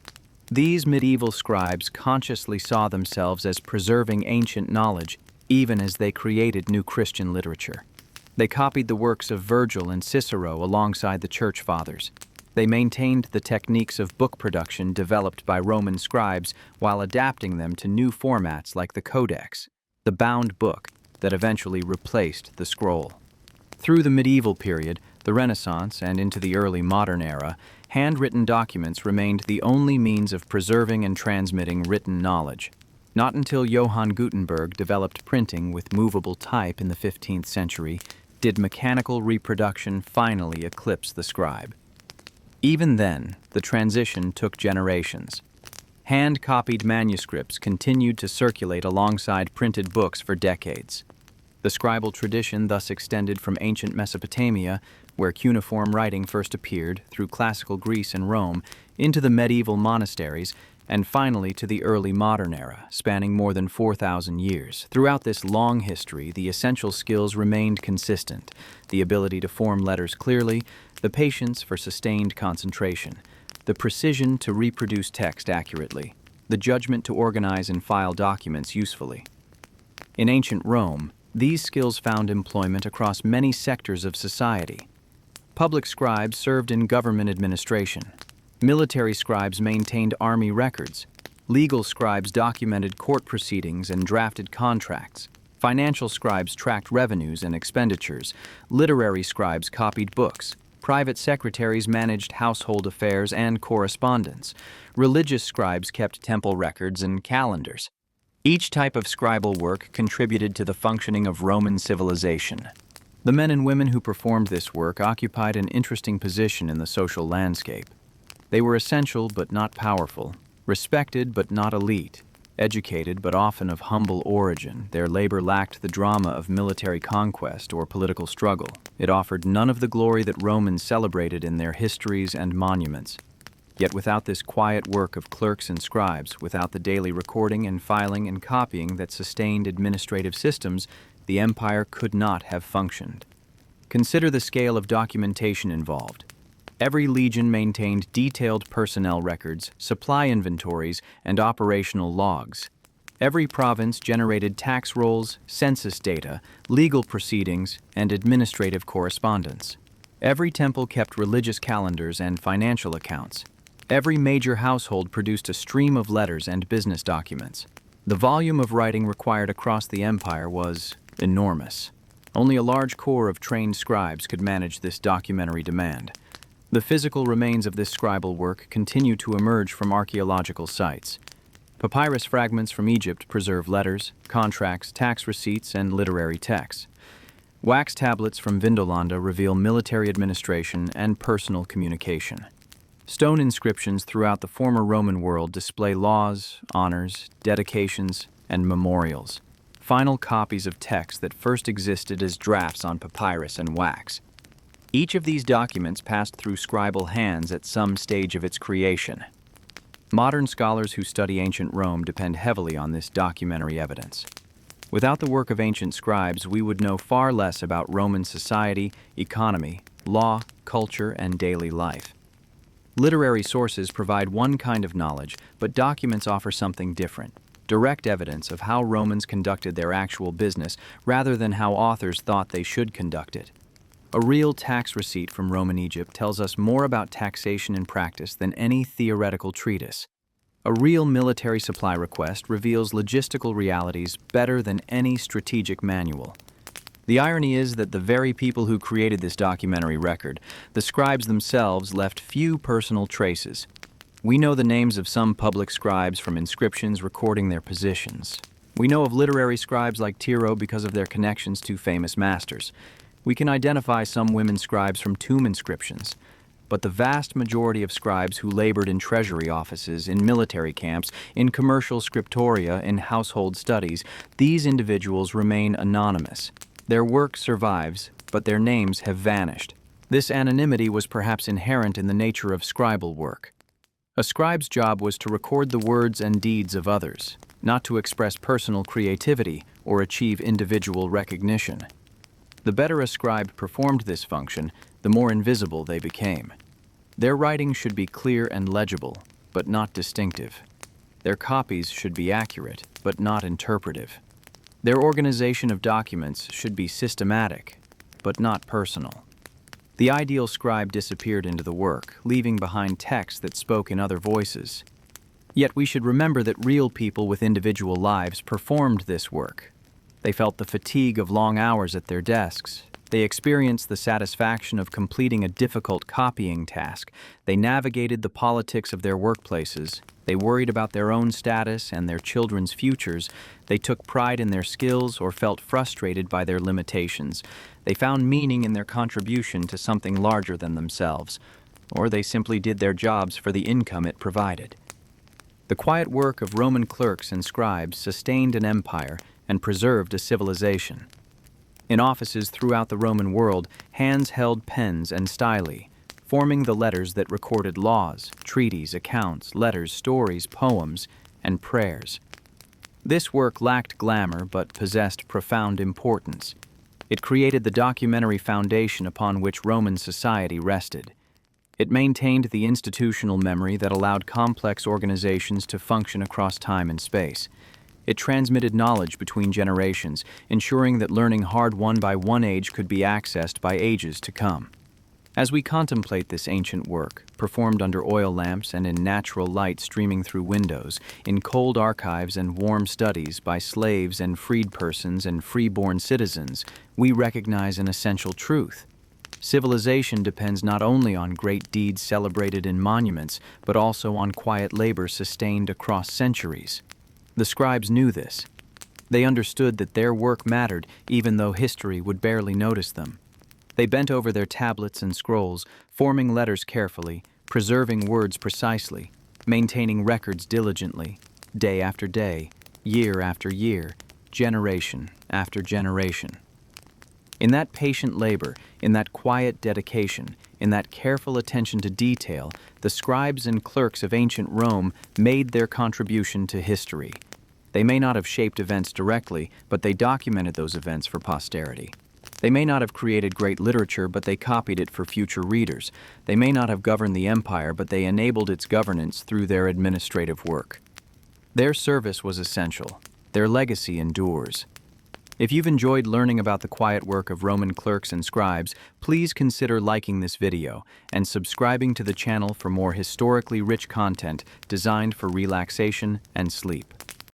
These medieval scribes consciously saw themselves as preserving ancient knowledge, even as they created new Christian literature. They copied the works of Virgil and Cicero alongside the Church Fathers. They maintained the techniques of book production developed by Roman scribes while adapting them to new formats like the Codex, the bound book that eventually replaced the scroll. Through the medieval period, the Renaissance, and into the early modern era, handwritten documents remained the only means of preserving and transmitting written knowledge. Not until Johann Gutenberg developed printing with movable type in the 15th century did mechanical reproduction finally eclipse the scribe. Even then, the transition took generations. Hand-copied manuscripts continued to circulate alongside printed books for decades. The scribal tradition thus extended from ancient Mesopotamia, where cuneiform writing first appeared, through classical Greece and Rome, into the medieval monasteries, and finally to the early modern era, spanning more than 4,000 years. Throughout this long history, the essential skills remained consistent: the ability to form letters clearly, the patience for sustained concentration, the precision to reproduce text accurately, the judgment to organize and file documents usefully. In ancient Rome, these skills found employment across many sectors of society. Public scribes served in government administration. Military scribes maintained army records. Legal scribes documented court proceedings and drafted contracts. Financial scribes tracked revenues and expenditures. Literary scribes copied books. Private secretaries managed household affairs and correspondence. Religious scribes kept temple records and calendars. Each type of scribal work contributed to the functioning of Roman civilization. The men and women who performed this work occupied an interesting position in the social landscape. They were essential but not powerful, respected but not elite, educated but often of humble origin. Their labor lacked the drama of military conquest or political struggle. It offered none of the glory that Romans celebrated in their histories and monuments. Yet without this quiet work of clerks and scribes, without the daily recording and filing and copying that sustained administrative systems, the empire could not have functioned. Consider the scale of documentation involved. Every legion maintained detailed personnel records, supply inventories, and operational logs. Every province generated tax rolls, census data, legal proceedings, and administrative correspondence. Every temple kept religious calendars and financial accounts. Every major household produced a stream of letters and business documents. The volume of writing required across the empire was enormous. Only a large corps of trained scribes could manage this documentary demand. The physical remains of this scribal work continue to emerge from archaeological sites. Papyrus fragments from Egypt preserve letters, contracts, tax receipts, and literary texts. Wax tablets from Vindolanda reveal military administration and personal communication. Stone inscriptions throughout the former Roman world display laws, honors, dedications, and memorials, final copies of texts that first existed as drafts on papyrus and wax. Each of these documents passed through scribal hands at some stage of its creation. Modern scholars who study ancient Rome depend heavily on this documentary evidence. Without the work of ancient scribes, we would know far less about Roman society, economy, law, culture, and daily life. Literary sources provide one kind of knowledge, but documents offer something different, direct evidence of how Romans conducted their actual business rather than how authors thought they should conduct it. A real tax receipt from Roman Egypt tells us more about taxation in practice than any theoretical treatise. A real military supply request reveals logistical realities better than any strategic manual. The irony is that the very people who created this documentary record, the scribes themselves, left few personal traces. We know the names of some public scribes from inscriptions recording their positions. We know of literary scribes like Tiro because of their connections to famous masters. We can identify some women scribes from tomb inscriptions. But the vast majority of scribes who labored in treasury offices, in military camps, in commercial scriptoria, in household studies, these individuals remain anonymous. Their work survives, but their names have vanished. This anonymity was perhaps inherent in the nature of scribal work. A scribe's job was to record the words and deeds of others, not to express personal creativity or achieve individual recognition. The better a scribe performed this function, the more invisible they became. Their writing should be clear and legible, but not distinctive. Their copies should be accurate, but not interpretive. Their organization of documents should be systematic, but not personal. The ideal scribe disappeared into the work, leaving behind texts that spoke in other voices. Yet we should remember that real people with individual lives performed this work. They felt the fatigue of long hours at their desks. They experienced the satisfaction of completing a difficult copying task. They navigated the politics of their workplaces. They worried about their own status and their children's futures. They took pride in their skills or felt frustrated by their limitations. They found meaning in their contribution to something larger than themselves, or they simply did their jobs for the income it provided. The quiet work of Roman clerks and scribes sustained an empire and preserved a civilization. In offices throughout the Roman world, hands held pens and style, forming the letters that recorded laws, treaties, accounts, letters, stories, poems, and prayers. This work lacked glamour but possessed profound importance. It created the documentary foundation upon which Roman society rested. It maintained the institutional memory that allowed complex organizations to function across time and space. It transmitted knowledge between generations, ensuring that learning hard-won by one age could be accessed by ages to come. As we contemplate this ancient work, performed under oil lamps and in natural light streaming through windows, in cold archives and warm studies by slaves and freed persons and free-born citizens, we recognize an essential truth. Civilization depends not only on great deeds celebrated in monuments, but also on quiet labor sustained across centuries. The scribes knew this. They understood that their work mattered even though history would barely notice them. They bent over their tablets and scrolls, forming letters carefully, preserving words precisely, maintaining records diligently, day after day, year after year, generation after generation. In that patient labor, in that quiet dedication, in that careful attention to detail, the scribes and clerks of ancient Rome made their contribution to history. They may not have shaped events directly, but they documented those events for posterity. They may not have created great literature, but they copied it for future readers. They may not have governed the empire, but they enabled its governance through their administrative work. Their service was essential. Their legacy endures. If you've enjoyed learning about the quiet work of Roman clerks and scribes, please consider liking this video and subscribing to the channel for more historically rich content designed for relaxation and sleep.